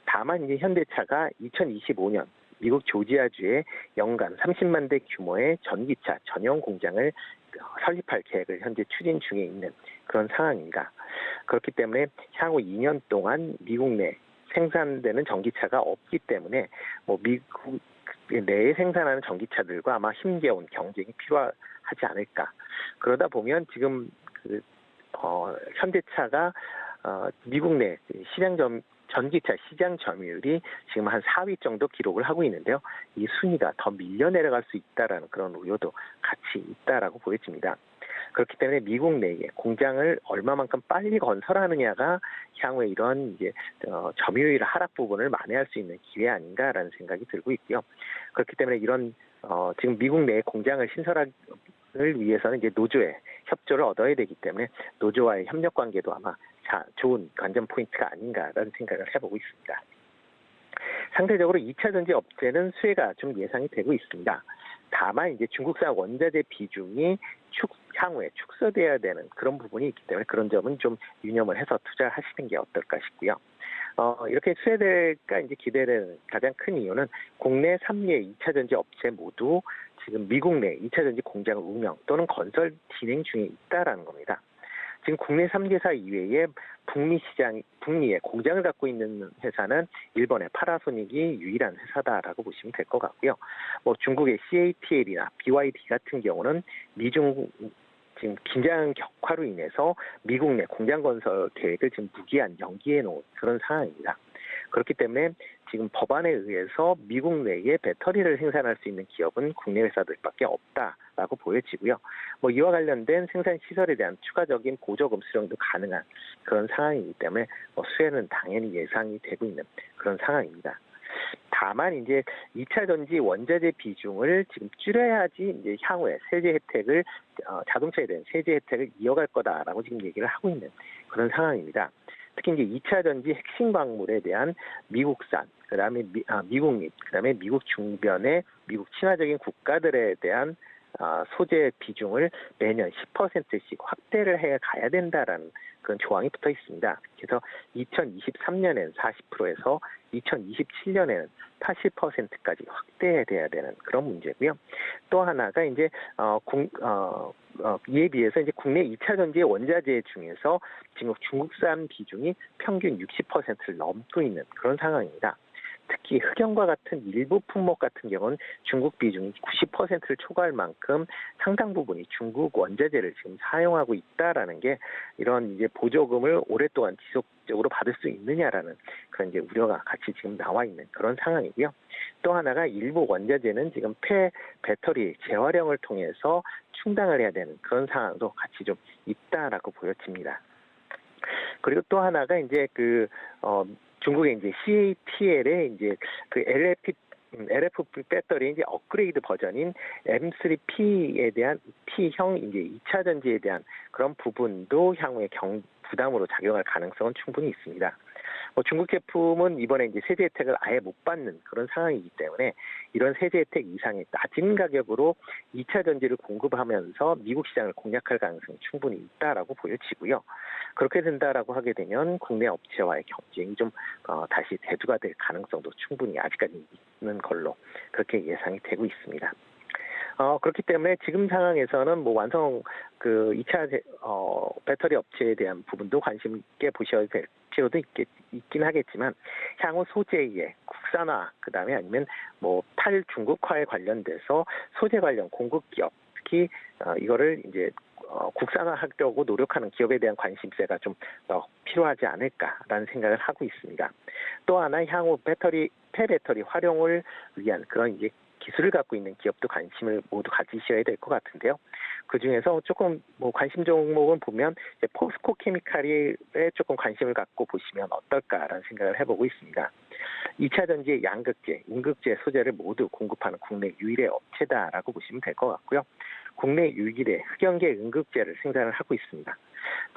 다만 이제 현대차가 2025년 미국 조지아주에 연간 30만 대 규모의 전기차 전용 공장을 설립할 계획을 현재 추진 중에 있는 그런 상황입니다. 그렇기 때문에 향후 2년 동안 미국 내 생산되는 전기차가 없기 때문에 미국 내에 생산하는 전기차들과 아마 힘겨운 경쟁이 필요하지 않을까. 그러다 보면 지금 현대차가 미국 내 전기차 시장 점유율이 지금 한 4위 정도 기록을 하고 있는데요. 이 순위가 더 밀려 내려갈 수 있다라는 그런 우려도 같이 있다라고 보여집니다. 그렇기 때문에 미국 내에 공장을 얼마만큼 빨리 건설하느냐가 향후에 이런 이제 점유율 하락 부분을 만회할 수 있는 기회 아닌가라는 생각이 들고 있고요. 그렇기 때문에 이런 지금 미국 내에 공장을 신설하기 위해서는 이제 노조의 협조를 얻어야 되기 때문에 노조와의 협력 관계도 아마 좋은 관전 포인트가 아닌가라는 생각을 해보고 있습니다. 상대적으로 2차 전지 업체는 수혜가 좀 예상이 되고 있습니다. 다만 이제 중국산 원자재 비중이 향후에 축소돼야 되는 그런 부분이 있기 때문에 그런 점은 좀 유념을 해서 투자하시는 게 어떨까 싶고요. 이렇게 수혜될까 이제 기대되는 가장 큰 이유는 국내 3개 2차 전지 업체 모두 지금 미국 내 2차 전지 공장을 운영 또는 건설 진행 중에 있다라는 겁니다. 지금 국내 3개사 이외에 북미에 공장을 갖고 있는 회사는 일본의 파나소닉이 유일한 회사다라고 보시면 될 것 같고요. 뭐 중국의 CATL이나 BYD 같은 경우는 미중 지금 긴장 격화로 인해서 미국 내 공장 건설 계획을 지금 무기한 연기해 놓은 그런 상황입니다. 그렇기 때문에 지금 법안에 의해서 미국 내에 배터리를 생산할 수 있는 기업은 국내 회사들밖에 없다라고 보여지고요. 뭐 이와 관련된 생산 시설에 대한 추가적인 보조금 수령도 가능한 그런 상황이기 때문에 수혜는 당연히 예상이 되고 있는 그런 상황입니다. 다만 이제 2차 전지 원자재 비중을 지금 줄여야지 이제 향후에 세제 혜택을 자동차에 대한 세제 혜택을 이어갈 거다라고 지금 얘기를 하고 있는 그런 상황입니다. 특히 이제 2차 전지 핵심 광물에 대한 미국산, 그다음에 미국립, 그다음에 미국 중변의 미국 친화적인 국가들에 대한 소재 비중을 매년 10%씩 확대를 해 가야 된다라는 그런 조항이 붙어 있습니다. 그래서 2023년에는 40%에서 2027년에는 80%까지 확대돼야 되는 그런 문제고요. 또 하나가 이제 이에 비해서 이제 국내 2차 전지 원자재 중에서 지금 중국산 비중이 평균 60%를 넘고 있는 그런 상황입니다. 특히 흑연과 같은 일부 품목 같은 경우는 중국 비중이 90%를 초과할 만큼 상당 부분이 중국 원자재를 지금 사용하고 있다라는 게 이런 이제 보조금을 오랫동안 지속적으로 받을 수 있느냐라는 그런 이제 우려가 같이 지금 나와 있는 그런 상황이고요. 또 하나가 일부 원자재는 지금 배터리 재활용을 통해서 충당을 해야 되는 그런 상황도 같이 좀 있다라고 보여집니다. 그리고 또 하나가 이제 중국의 이제 CATL의 이제 LFP 배터리 이제 업그레이드 버전인 M3P에 대한 P형 이제 2차 전지에 대한 그런 부분도 향후에 부담으로 작용할 가능성은 충분히 있습니다. 중국 제품은 이번에 이제 세제 혜택을 아예 못 받는 그런 상황이기 때문에 이런 세제 혜택 이상의 낮은 가격으로 2차 전지를 공급하면서 미국 시장을 공략할 가능성이 충분히 있다라고 보여지고요. 그렇게 된다라고 하게 되면 국내 업체와의 경쟁이 좀 다시 대두가 될 가능성도 충분히 아직까지 있는 걸로 그렇게 예상이 되고 있습니다. 그렇기 때문에 지금 상황에서는 뭐 완성 2차 배터리 업체에 대한 부분도 관심 있게 보셔야 될 필요도 있긴 하겠지만 향후 소재의 국산화 그다음에 아니면 뭐 탈중국화에 관련돼서 소재 관련 공급 기업 특히 이거를 이제 국산화하려고 노력하는 기업에 대한 관심세가 좀 더 필요하지 않을까라는 생각을 하고 있습니다. 또 하나 향후 폐배터리 활용을 위한 그런 이제 기술을 갖고 있는 기업도 관심을 모두 가지셔야 될 것 같은데요. 그 중에서 조금 뭐 관심 종목은 보면 이제 포스코 케미칼에 조금 관심을 갖고 보시면 어떨까라는 생각을 해보고 있습니다. 2차 전지의 양극재, 음극재 소재를 모두 공급하는 국내 유일의 업체다라고 보시면 될 것 같고요. 국내 유일의 흑연계 음극재를 생산을 하고 있습니다.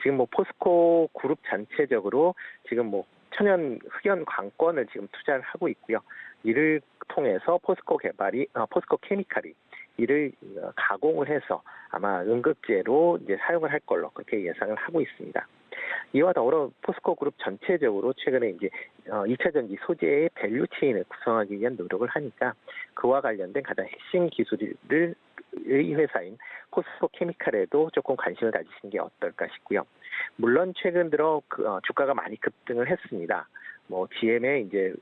지금 뭐 포스코 그룹 전체적으로 지금 뭐 천연 흑연 광권을 지금 투자를 하고 있고요. 이를 통해서 포스코 케미칼이 이를 가공을 해서 아마 음극재로 이제 사용을 할 걸로 그렇게 예상을 하고 있습니다. 이와 더불어 포스코 그룹 전체적으로 최근에 이제 2차 전지 소재의 밸류 체인을 구성하기 위한 노력을 하니까 그와 관련된 가장 핵심 기술의 회사인 포스코 케미칼에도 조금 관심을 가지시는 게 어떨까 싶고요. 물론 최근 들어 주가가 많이 급등을 했습니다. 뭐 GM의 이제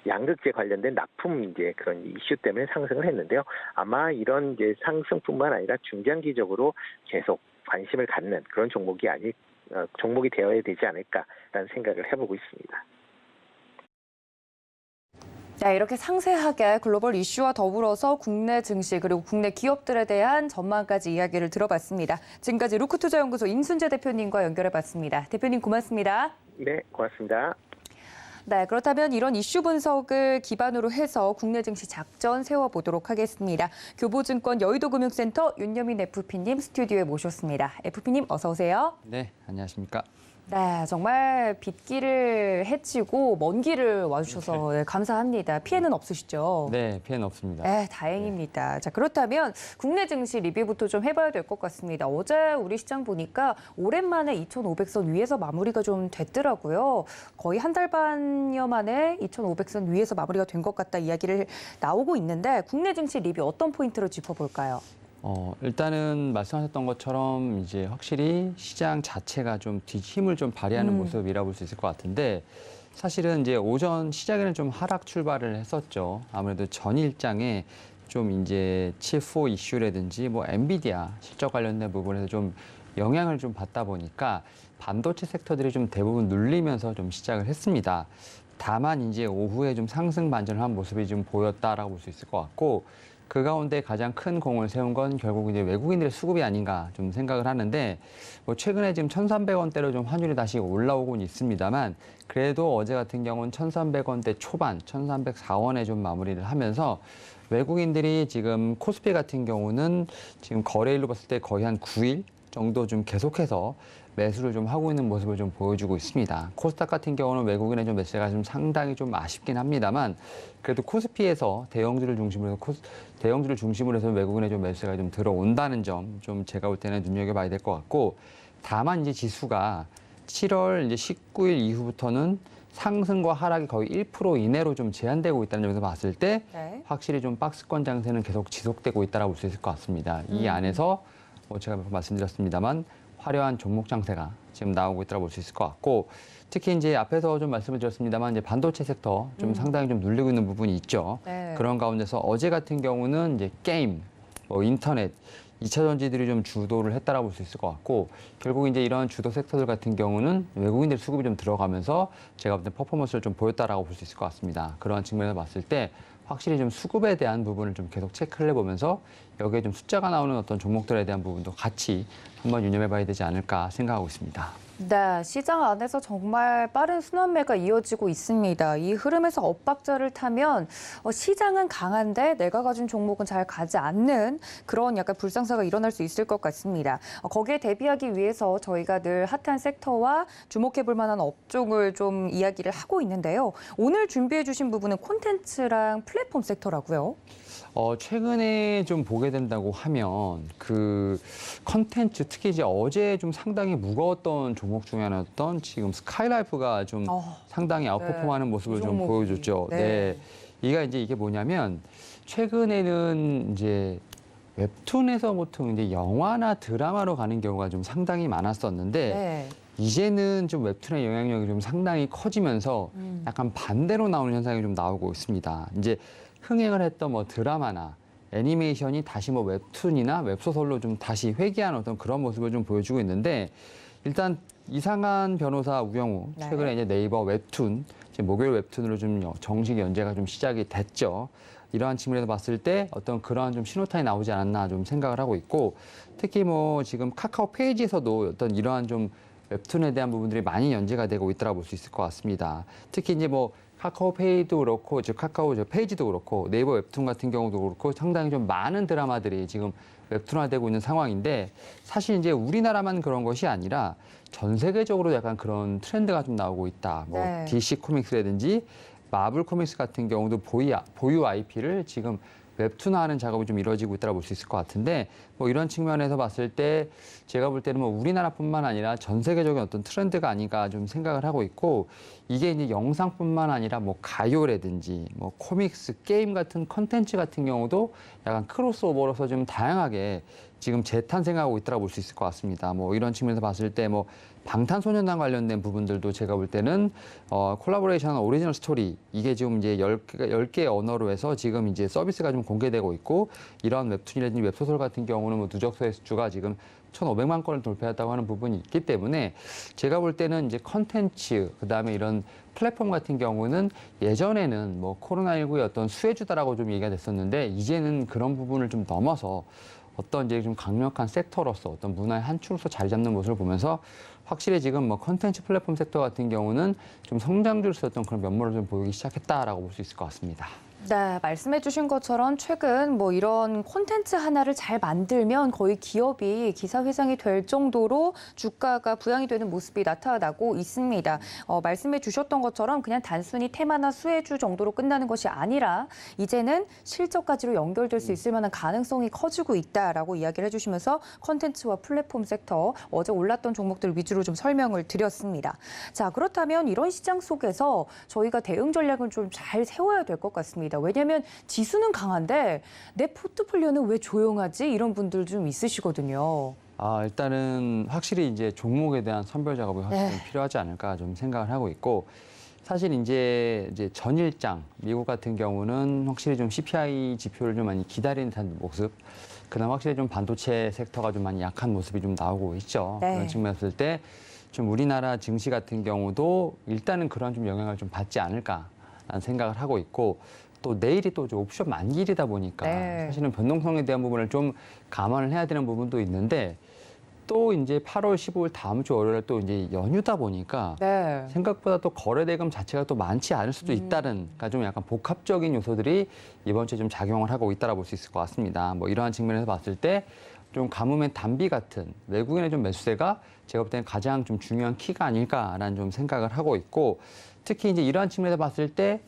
양극재 관련된 납품 이제 그런 이슈 때문에 상승을 했는데요. 아마 이런 이제 상승뿐만 아니라 중장기적으로 계속 관심을 갖는 그런 종목이 되어야 되지 않을까라는 생각을 해보고 있습니다. 네, 이렇게 상세하게 글로벌 이슈와 더불어서 국내 증시 그리고 국내 기업들에 대한 전망까지 이야기를 들어봤습니다. 지금까지 루크투자연구소 임순재 대표님과 연결해봤습니다. 대표님 고맙습니다. 네, 고맙습니다. 네, 그렇다면 이런 이슈 분석을 기반으로 해서 국내 증시 작전 세워보도록 하겠습니다. 교보증권 여의도금융센터 윤여민 FP님 스튜디오에 모셨습니다. FP님 어서 오세요. 네, 안녕하십니까. 네, 정말 빗길을 헤치고 먼 길을 와주셔서 네, 감사합니다. 피해는 없으시죠? 네, 피해는 없습니다. 네, 다행입니다. 자, 그렇다면 국내 증시 리뷰부터 좀 해봐야 될 것 같습니다. 어제 우리 시장 보니까 오랜만에 2,500선 위에서 마무리가 좀 됐더라고요. 거의 한 달 반여 만에 2,500선 위에서 마무리가 된 것 같다 이야기를 나오고 있는데 국내 증시 리뷰 어떤 포인트로 짚어볼까요? 일단은 말씀하셨던 것처럼 이제 확실히 시장 자체가 좀 힘을 좀 발휘하는 모습이라 볼 수 있을 것 같은데 사실은 이제 오전 시작에는 좀 하락 출발을 했었죠. 아무래도 전일장에 좀 이제 칩4 이슈라든지 뭐 엔비디아 실적 관련된 부분에서 좀 영향을 좀 받다 보니까 반도체 섹터들이 좀 대부분 눌리면서 좀 시작을 했습니다. 다만 이제 오후에 좀 상승 반전을 한 모습이 좀 보였다라고 볼 수 있을 것 같고 그 가운데 가장 큰 공을 세운 건 결국 이제 외국인들의 수급이 아닌가 좀 생각을 하는데 뭐 최근에 지금 1,300원대로 좀 환율이 다시 올라오고는 있습니다만 그래도 어제 같은 경우는 1,300원대 초반, 1,304원에 좀 마무리를 하면서 외국인들이 지금 코스피 같은 경우는 지금 거래일로 봤을 때 거의 한 9일 정도 좀 계속해서 매수를 좀 하고 있는 모습을 좀 보여주고 있습니다. 코스닥 같은 경우는 외국인의 좀 매수가 좀 상당히 좀 아쉽긴 합니다만 그래도 코스피에서 대형주를 중심으로 해서 외국인의 좀 매수가 좀 들어온다는 점 좀 제가 볼 때는 눈여겨봐야 될 것 같고 다만 이제 지수가 7월 이제 19일 이후부터는 상승과 하락이 거의 1% 이내로 좀 제한되고 있다는 점에서 봤을 때 네. 확실히 좀 박스권 장세는 계속 지속되고 있다고 볼 수 있을 것 같습니다. 이 안에서 제가 몇 번 말씀드렸습니다만 화려한 종목 장세가 지금 나오고 있다고 볼 수 있을 것 같고 특히 이제 앞에서 좀 말씀을 드렸습니다만 이제 반도체 섹터 좀 상당히 좀 눌리고 있는 부분이 있죠. 네. 그런 가운데서 어제 같은 경우는 이제 게임, 뭐 인터넷, 2차 전지들이 좀 주도를 했다라고 볼 수 있을 것 같고 결국 이제 이런 주도 섹터들 같은 경우는 외국인들 수급이 좀 들어가면서 제가 볼 때 퍼포먼스를 좀 보였다라고 볼 수 있을 것 같습니다. 그런 측면에서 봤을 때 확실히 좀 수급에 대한 부분을 좀 계속 체크를 해보면서 여기에 좀 숫자가 나오는 어떤 종목들에 대한 부분도 같이 한번 유념해봐야 되지 않을까 생각하고 있습니다. 네, 시장 안에서 정말 빠른 순환매가 이어지고 있습니다. 이 흐름에서 엇박자를 타면 시장은 강한데 내가 가진 종목은 잘 가지 않는 그런 약간 불상사가 일어날 수 있을 것 같습니다. 거기에 대비하기 위해서 저희가 늘 핫한 섹터와 주목해볼 만한 업종을 좀 이야기를 하고 있는데요. 오늘 준비해 주신 부분은 콘텐츠랑 플랫폼 섹터라고요. 최근에 좀 보게 된다고 하면 그 컨텐츠 특히 이제 어제 좀 상당히 무거웠던 종목 중에 하나였던 지금 스카이라이프가 좀 상당히 아웃퍼폼하는 모습을 좀 종목이. 보여줬죠. 네. 네. 이게 뭐냐면 최근에는 이제 웹툰에서 보통 이제 영화나 드라마로 가는 경우가 좀 상당히 많았었는데 네. 이제는 좀 웹툰의 영향력이 좀 상당히 커지면서 약간 반대로 나오는 현상이 좀 나오고 있습니다. 이제 흥행을 했던 뭐 드라마나 애니메이션이 다시 뭐 웹툰이나 웹소설로 좀 다시 회귀하는 어떤 그런 모습을 좀 보여주고 있는데 일단 이상한 변호사 우영우 네. 최근에 이제 네이버 웹툰 지금 목요일 웹툰으로 좀 정식 연재가 좀 시작이 됐죠. 이러한 측면에서 봤을 때 어떤 그러한 좀 신호탄이 나오지 않았나 좀 생각을 하고 있고 특히 뭐 지금 카카오 페이지에서도 어떤 이러한 좀 웹툰에 대한 부분들이 많이 연재가 되고 있다고 볼 수 있을 것 같습니다. 특히 이제 뭐 카카오페이도 그렇고, 카카오 페이지도 그렇고, 네이버 웹툰 같은 경우도 그렇고, 상당히 좀 많은 드라마들이 지금 웹툰화되고 있는 상황인데, 사실 이제 우리나라만 그런 것이 아니라 전 세계적으로 약간 그런 트렌드가 좀 나오고 있다. 뭐 네. DC 코믹스라든지 마블 코믹스 같은 경우도 보유 IP를 지금 웹툰화하는 작업이 좀 이루어지고 있다고 볼 수 있을 것 같은데 뭐 이런 측면에서 봤을 때 제가 볼 때는 뭐 우리나라뿐만 아니라 전 세계적인 어떤 트렌드가 아닌가 좀 생각을 하고 있고 이게 이제 영상뿐만 아니라 뭐 가요라든지 뭐 코믹스, 게임 같은 컨텐츠 같은 경우도 약간 크로스오버로서 좀 다양하게 지금 재탄생하고 있다고 볼 수 있을 것 같습니다. 뭐 이런 측면에서 봤을 때 뭐 방탄소년단 관련된 부분들도 제가 볼 때는 콜라보레이션 오리지널 스토리 이게 지금 이제 10개 언어로 해서 지금 이제 서비스가 좀 공개되고 있고 이런 웹툰이라든지 웹소설 같은 경우는 뭐 누적 서회수가 지금 1,500만 건을 돌파했다고 하는 부분이 있기 때문에 제가 볼 때는 이제 컨텐츠 그다음에 이런 플랫폼 같은 경우는 예전에는 뭐 코로나19의 어떤 수혜주다라고 좀 얘기가 됐었는데 이제는 그런 부분을 좀 넘어서 어떤 이제 좀 강력한 섹터로서 어떤 문화의 한 축으로서 자리 잡는 모습을 보면서 확실히 지금 뭐 컨텐츠 플랫폼 섹터 같은 경우는 좀 성장주로서 어떤 그런 면모를 좀 보이기 시작했다라고 볼 수 있을 것 같습니다. 네, 말씀해 주신 것처럼 최근 뭐 이런 콘텐츠 하나를 잘 만들면 거의 기업이 기사회생이 될 정도로 주가가 부양이 되는 모습이 나타나고 있습니다. 말씀해 주셨던 것처럼 그냥 단순히 테마나 수혜주 정도로 끝나는 것이 아니라 이제는 실적까지로 연결될 수 있을 만한 가능성이 커지고 있다라고 이야기를 해주시면서 콘텐츠와 플랫폼 섹터, 어제 올랐던 종목들 위주로 좀 설명을 드렸습니다. 자, 그렇다면 이런 시장 속에서 저희가 대응 전략을 좀 잘 세워야 될 것 같습니다. 왜냐하면 지수는 강한데 내 포트폴리오는 왜 조용하지? 이런 분들 좀 있으시거든요. 일단은 확실히 이제 종목에 대한 선별 작업이 확실히 좀 필요하지 않을까 좀 생각을 하고 있고, 사실 이제 전일장 미국 같은 경우는 확실히 좀 CPI 지표를 좀 많이 기다리는 듯한 모습, 그다음 확실히 좀 반도체 섹터가 좀 많이 약한 모습이 좀 나오고 있죠. 네. 그런 측면에서 봤을 때 좀 우리나라 증시 같은 경우도 일단은 그런 좀 영향을 좀 받지 않을까라는 생각을 하고 있고, 또 내일이 또 옵션 만기일이다 보니까 네. 사실은 변동성에 대한 부분을 좀 감안을 해야 되는 부분도 있는데, 또 이제 8월 15일 다음 주 월요일 또 이제 연휴다 보니까 네. 생각보다 또 거래 대금 자체가 또 많지 않을 수도 있다는, 그러니까 좀 약간 복합적인 요소들이 이번 주에 좀 작용을 하고 있다라 볼 수 있을 것 같습니다. 뭐 이러한 측면에서 봤을 때 좀 가뭄의 단비 같은 외국인의 좀 매수세가 제가 볼 때는 가장 좀 중요한 키가 아닐까라는 좀 생각을 하고 있고, 특히 이제 이러한 측면에서 봤을 때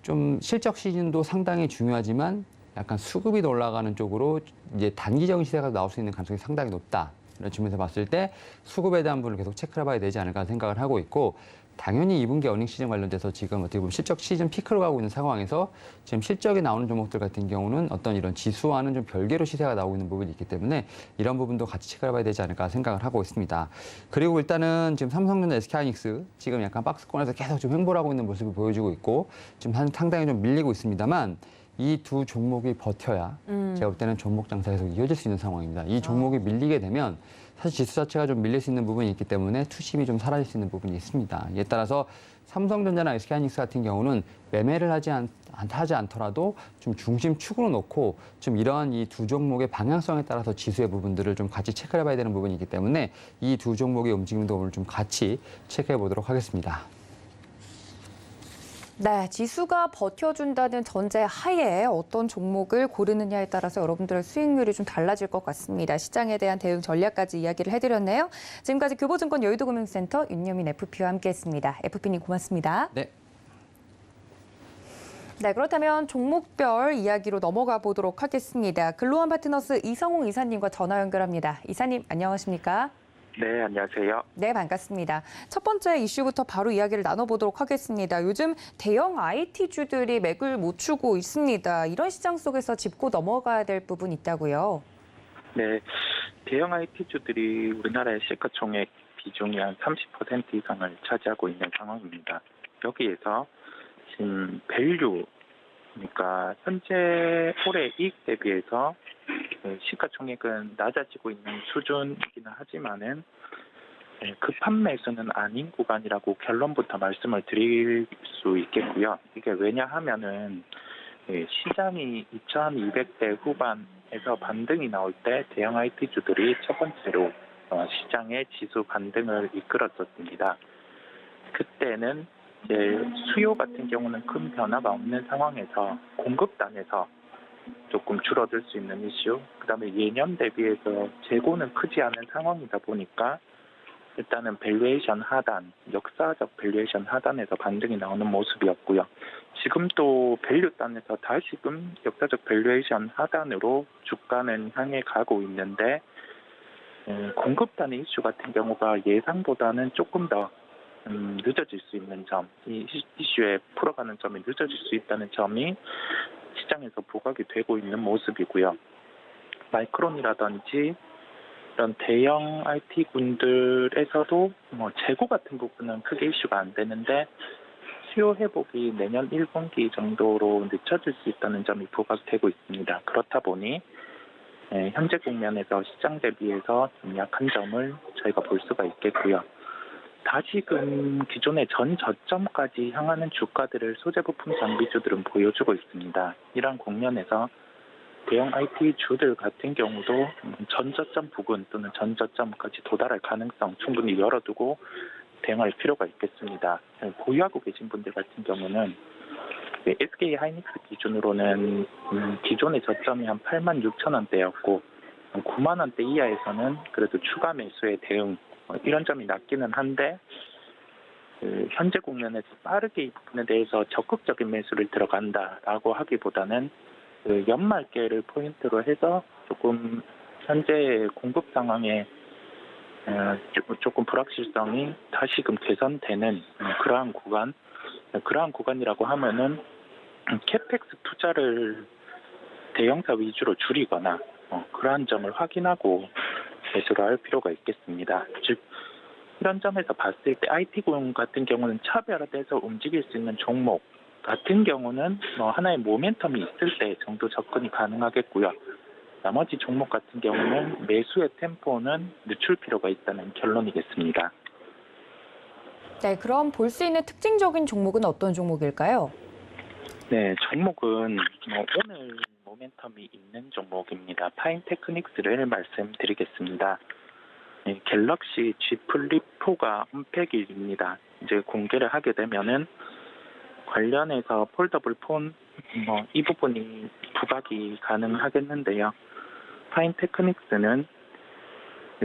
좀 실적 시즌도 상당히 중요하지만 약간 수급이 더 올라가는 쪽으로 이제 단기적인 시세가 나올 수 있는 가능성이 상당히 높다. 이런 측면에서 봤을 때 수급에 대한 부분을 계속 체크를 해봐야 되지 않을까 생각을 하고 있고, 당연히 2분기 어닝 시즌 관련돼서 지금 어떻게 보면 실적 시즌 피크로 가고 있는 상황에서 지금 실적이 나오는 종목들 같은 경우는 어떤 이런 지수와는 좀 별개로 시세가 나오고 있는 부분이 있기 때문에 이런 부분도 같이 체크를 해봐야 되지 않을까 생각을 하고 있습니다. 그리고 일단은 지금 삼성전자, SK하이닉스 지금 약간 박스권에서 계속 좀 횡보를 하고 있는 모습을 보여주고 있고, 지금 상당히 좀 밀리고 있습니다만 이 두 종목이 버텨야 제가 볼 때는 종목 장사가 계속 이어질 수 있는 상황입니다. 이 종목이 밀리게 되면 사실 지수 자체가 좀 밀릴 수 있는 부분이 있기 때문에 투심이 좀 사라질 수 있는 부분이 있습니다. 이에 따라서 삼성전자나 SK하이닉스 같은 경우는 매매를 하지 않더라도 좀 중심축으로 놓고 좀 이러한 이 두 종목의 방향성에 따라서 지수의 부분들을 좀 같이 체크를 해봐야 되는 부분이 있기 때문에 이 두 종목의 움직임도 오늘 좀 같이 체크해 보도록 하겠습니다. 네, 지수가 버텨준다는 전제 하에 어떤 종목을 고르느냐에 따라서 여러분들의 수익률이 좀 달라질 것 같습니다. 시장에 대한 대응 전략까지 이야기를 해드렸네요. 지금까지 교보증권 여의도금융센터 윤여민 FP와 함께했습니다. FP님 고맙습니다. 네. 네, 그렇다면 종목별 이야기로 넘어가 보도록 하겠습니다. 글로원 파트너스 이성홍 이사님과 전화 연결합니다. 이사님 안녕하십니까? 네, 안녕하세요. 네, 반갑습니다. 첫 번째 이슈부터 바로 이야기를 나눠보도록 하겠습니다. 요즘 대형 IT주들이 맥을 못 추고 있습니다. 이런 시장 속에서 짚고 넘어가야 될 부분 있다고요? 네, 대형 IT주들이 우리나라의 시가총액 비중이 한 30% 이상을 차지하고 있는 상황입니다. 여기에서 지금 밸류, 그러니까 현재 올해 이익 대비해서 시가총액은 낮아지고 있는 수준이기는 하지만은 급한 매수는 아닌 구간이라고 결론부터 말씀을 드릴 수 있겠고요. 이게 왜냐하면은 시장이 2,200대 후반에서 반등이 나올 때 대형 IT주들이 첫 번째로 시장의 지수 반등을 이끌었었습니다. 그때는 이제 수요 같은 경우는 큰 변화가 없는 상황에서 공급단에서 조금 줄어들 수 있는 이슈, 그다음에 예년 대비해서 재고는 크지 않은 상황이다 보니까 일단은 밸류에이션 하단, 역사적 밸류에이션 하단에서 반등이 나오는 모습이었고요. 지금 또 밸류단에서 다시금 역사적 밸류에이션 하단으로 주가는 향해 가고 있는데 공급단의 이슈 같은 경우가 예상보다는 조금 더 늦어질 수 있는 점, 이 이슈에 풀어가는 점이 늦어질 수 있다는 점이 시장에서 부각이 되고 있는 모습이고요. 마이크론이라든지 이런 대형 IT군들에서도 재고 같은 부분은 크게 이슈가 안 되는데 수요 회복이 내년 1분기 정도로 늦춰질 수 있다는 점이 부각되고 있습니다. 그렇다 보니 현재 국면에서 시장 대비해서 좀 약한 점을 저희가 볼 수가 있겠고요. 다시금 기존의 전 저점까지 향하는 주가들을 소재부품 장비주들은 보여주고 있습니다. 이러한 국면에서 대형 IT 주들 같은 경우도 전 저점 부근 또는 전 저점까지 도달할 가능성 충분히 열어두고 대응할 필요가 있겠습니다. 보유하고 계신 분들 같은 경우는 네, SK 하이닉스 기준으로는 기존의 저점이 한 86,000원대였고 9만 원대 이하에서는 그래도 추가 매수에 대응 이런 점이 낮기는 한데 현재 국면에서 빠르게 이 부분에 대해서 적극적인 매수를 들어간다라고 하기보다는 연말계를 포인트로 해서 조금 현재 공급 상황에 조금 불확실성이 다시금 개선되는 그러한 구간이라고 하면은 캐펙스 투자를 대형사 위주로 줄이거나 그러한 점을 확인하고 매수를 할 필요가 있겠습니다. 즉 이런 점에서 봤을 때 IT군 같은 경우는 차별화돼서 움직일 수 있는 종목 같은 경우는 하나의 모멘텀이 있을 때 정도 접근이 가능하겠고요. 나머지 종목 같은 경우는 매수의 템포는 늦출 필요가 있다는 결론이겠습니다. 네, 그럼 볼 수 있는 특징적인 종목은 어떤 종목일까요? 네, 종목은 오늘 모멘텀이 있는 종목입니다. 파인테크닉스를 말씀드리겠습니다. 네, 갤럭시 G 플립 4가 언팩일입니다. 이제 공개를 하게 되면은 관련해서 폴더블 폰 이 부분이 부각이 가능하겠는데요. 파인테크닉스는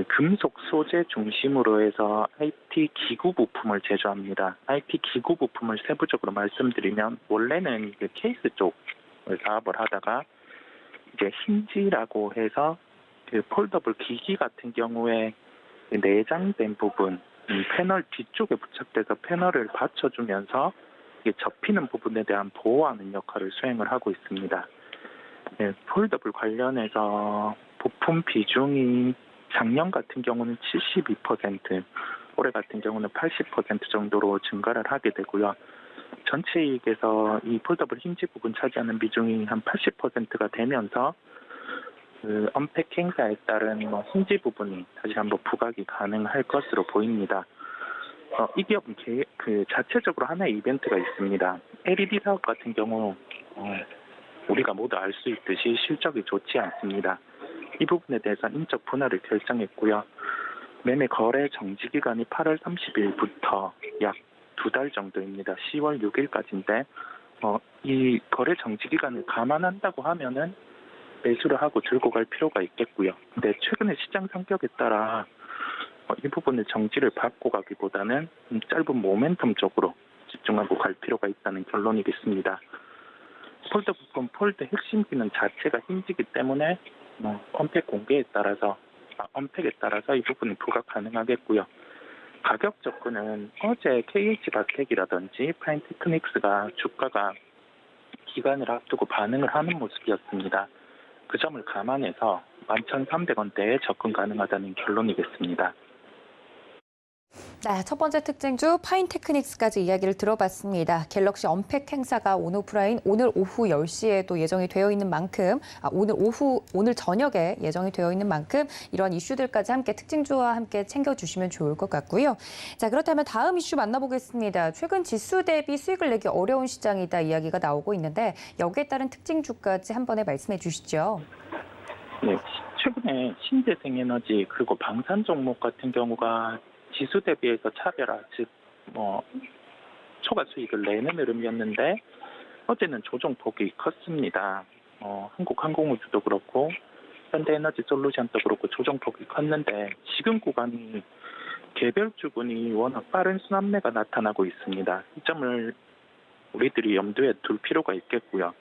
금속 소재 중심으로 해서 IT 기구 부품을 제조합니다. IT 기구 부품을 세부적으로 말씀드리면 원래는 케이스 쪽을 사업을 하다가 이제 힌지라고 해서 폴더블 기기 같은 경우에 내장된 부분, 패널 뒤쪽에 부착돼서 패널을 받쳐주면서 접히는 부분에 대한 보호하는 역할을 수행을 하고 있습니다. 네, 폴더블 관련해서 부품 비중이 작년 같은 경우는 72%, 올해 같은 경우는 80% 정도로 증가를 하게 되고요. 전체 이익에서 이 폴더블 힌지 부분 차지하는 비중이 한 80%가 되면서 언팩 행사에 따른 힌지 부분이 다시 한번 부각이 가능할 것으로 보입니다. 이 기업은 자체적으로 하나의 이벤트가 있습니다. LED 사업 같은 경우 우리가 모두 알 수 있듯이 실적이 좋지 않습니다. 이 부분에 대해서 인적 분할을 결정했고요. 매매 거래 정지 기간이 8월 30일부터 약 2달 정도입니다. 10월 6일까지인데 이 거래 정지 기간을 감안한다고 하면은 매수를 하고 들고 갈 필요가 있겠고요. 근데 최근의 시장 성격에 따라 이 부분을 정지를 받고 가기보다는 짧은 모멘텀 쪽으로 집중하고 갈 필요가 있다는 결론이겠습니다. 폴더 부품 폴드 핵심 기능 자체가 힌지기 때문에 언팩 공개에 따라서 언팩에 따라서 이 부분이 부각 가능하겠고요. 가격 접근은 어제 KH바텍이라든지 파인테크닉스가 주가가 기간을 앞두고 반응을 하는 모습이었습니다. 그 점을 감안해서 11,300원대에 접근 가능하다는 결론이겠습니다. 네, 첫 번째 특징주 파인테크닉스까지 이야기를 들어봤습니다. 갤럭시 언팩 행사가 온오프라인 오늘 오후 10시에도 예정이 되어 있는 만큼 오늘 저녁에 예정이 되어 있는 만큼 이런 이슈들까지 함께 특징주와 함께 챙겨주시면 좋을 것 같고요. 자, 그렇다면 다음 이슈 만나보겠습니다. 최근 지수 대비 수익을 내기 어려운 시장이다 이야기가 나오고 있는데 여기에 따른 특징주까지 한 번에 말씀해 주시죠. 네, 최근에 신재생에너지 그리고 방산 종목 같은 경우가 지수 대비해서 차별화, 즉 초과 수익을 내는 흐름이었는데 어제는 조정폭이 컸습니다. 한국항공우주도 그렇고 현대에너지솔루션도 그렇고 조정폭이 컸는데 지금 구간이 개별 주군이 워낙 빠른 순환매가 나타나고 있습니다. 이 점을 우리들이 염두에 둘 필요가 있겠고요.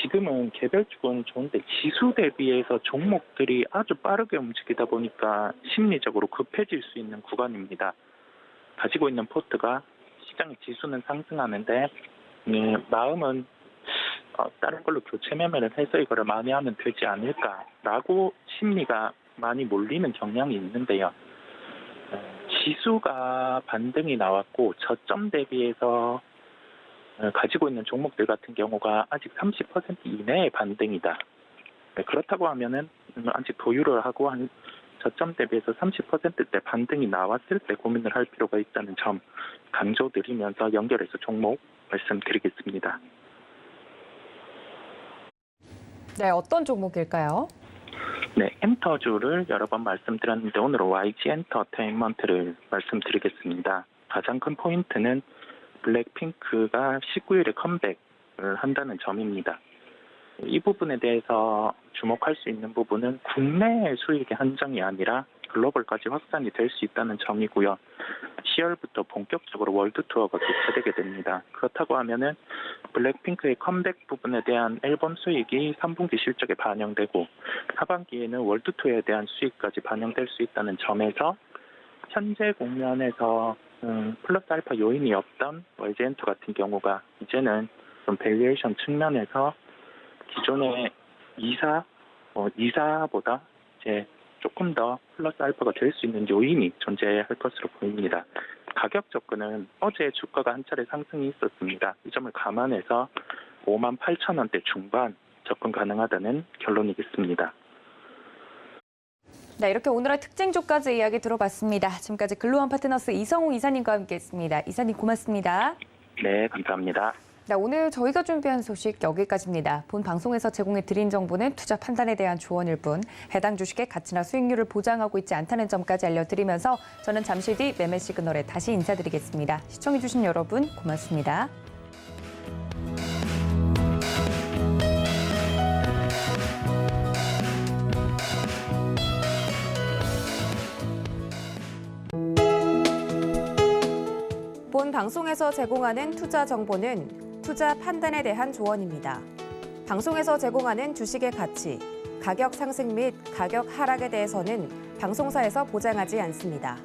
지금은 개별 주고는 좋은데 지수 대비해서 종목들이 아주 빠르게 움직이다 보니까 심리적으로 급해질 수 있는 구간입니다. 가지고 있는 포트가 시장의 지수는 상승하는데 마음은 다른 걸로 교체 매매를 해서 이거를 많이 하면 되지 않을까라고 심리가 많이 몰리는 경향이 있는데요. 지수가 반등이 나왔고 저점 대비해서 가지고 있는 종목들 같은 경우가 아직 30% 이내의 반등이다. 그렇다고 하면은 아직 보유를 하고 한 저점 대비해서 30%대 반등이 나왔을 때 고민을 할 필요가 있다는 점 강조드리면서 연결해서 종목 말씀드리겠습니다. 네, 어떤 종목일까요? 네, 엔터주를 여러 번 말씀드렸는데 오늘은 YG 엔터테인먼트를 말씀드리겠습니다. 가장 큰 포인트는 블랙핑크가 19일에 컴백을 한다는 점입니다. 이 부분에 대해서 주목할 수 있는 부분은 국내 수익의 한정이 아니라 글로벌까지 확산이 될 수 있다는 점이고요. 10월부터 본격적으로 월드 투어가 개최되게 됩니다. 그렇다고 하면은 블랙핑크의 컴백 부분에 대한 앨범 수익이 3분기 실적에 반영되고 하반기에는 월드 투어에 대한 수익까지 반영될 수 있다는 점에서 현재 국면에서 플러스 알파 요인이 없던 YG&2 같은 경우가 이제는 좀 밸류에이션 측면에서 기존의 2사보다 이제 조금 더 플러스 알파가 될 수 있는 요인이 존재할 것으로 보입니다. 가격 접근은 어제 주가가 한 차례 상승이 있었습니다. 이 점을 감안해서 58,000원대 중반 접근 가능하다는 결론이겠습니다. 네, 이렇게 오늘의 특징주까지 이야기 들어봤습니다. 지금까지 글로원 파트너스 이성우 이사님과 함께했습니다. 이사님 고맙습니다. 네, 감사합니다. 네, 오늘 저희가 준비한 소식 여기까지입니다. 본 방송에서 제공해드린 정보는 투자 판단에 대한 조언일 뿐 해당 주식의 가치나 수익률을 보장하고 있지 않다는 점까지 알려드리면서 저는 잠시 뒤 매매 시그널에 다시 인사드리겠습니다. 시청해주신 여러분 고맙습니다. 본 방송에서 제공하는 투자 정보는 투자 판단에 대한 조언입니다. 방송에서 제공하는 주식의 가치, 가격 상승 및 가격 하락에 대해서는 방송사에서 보장하지 않습니다.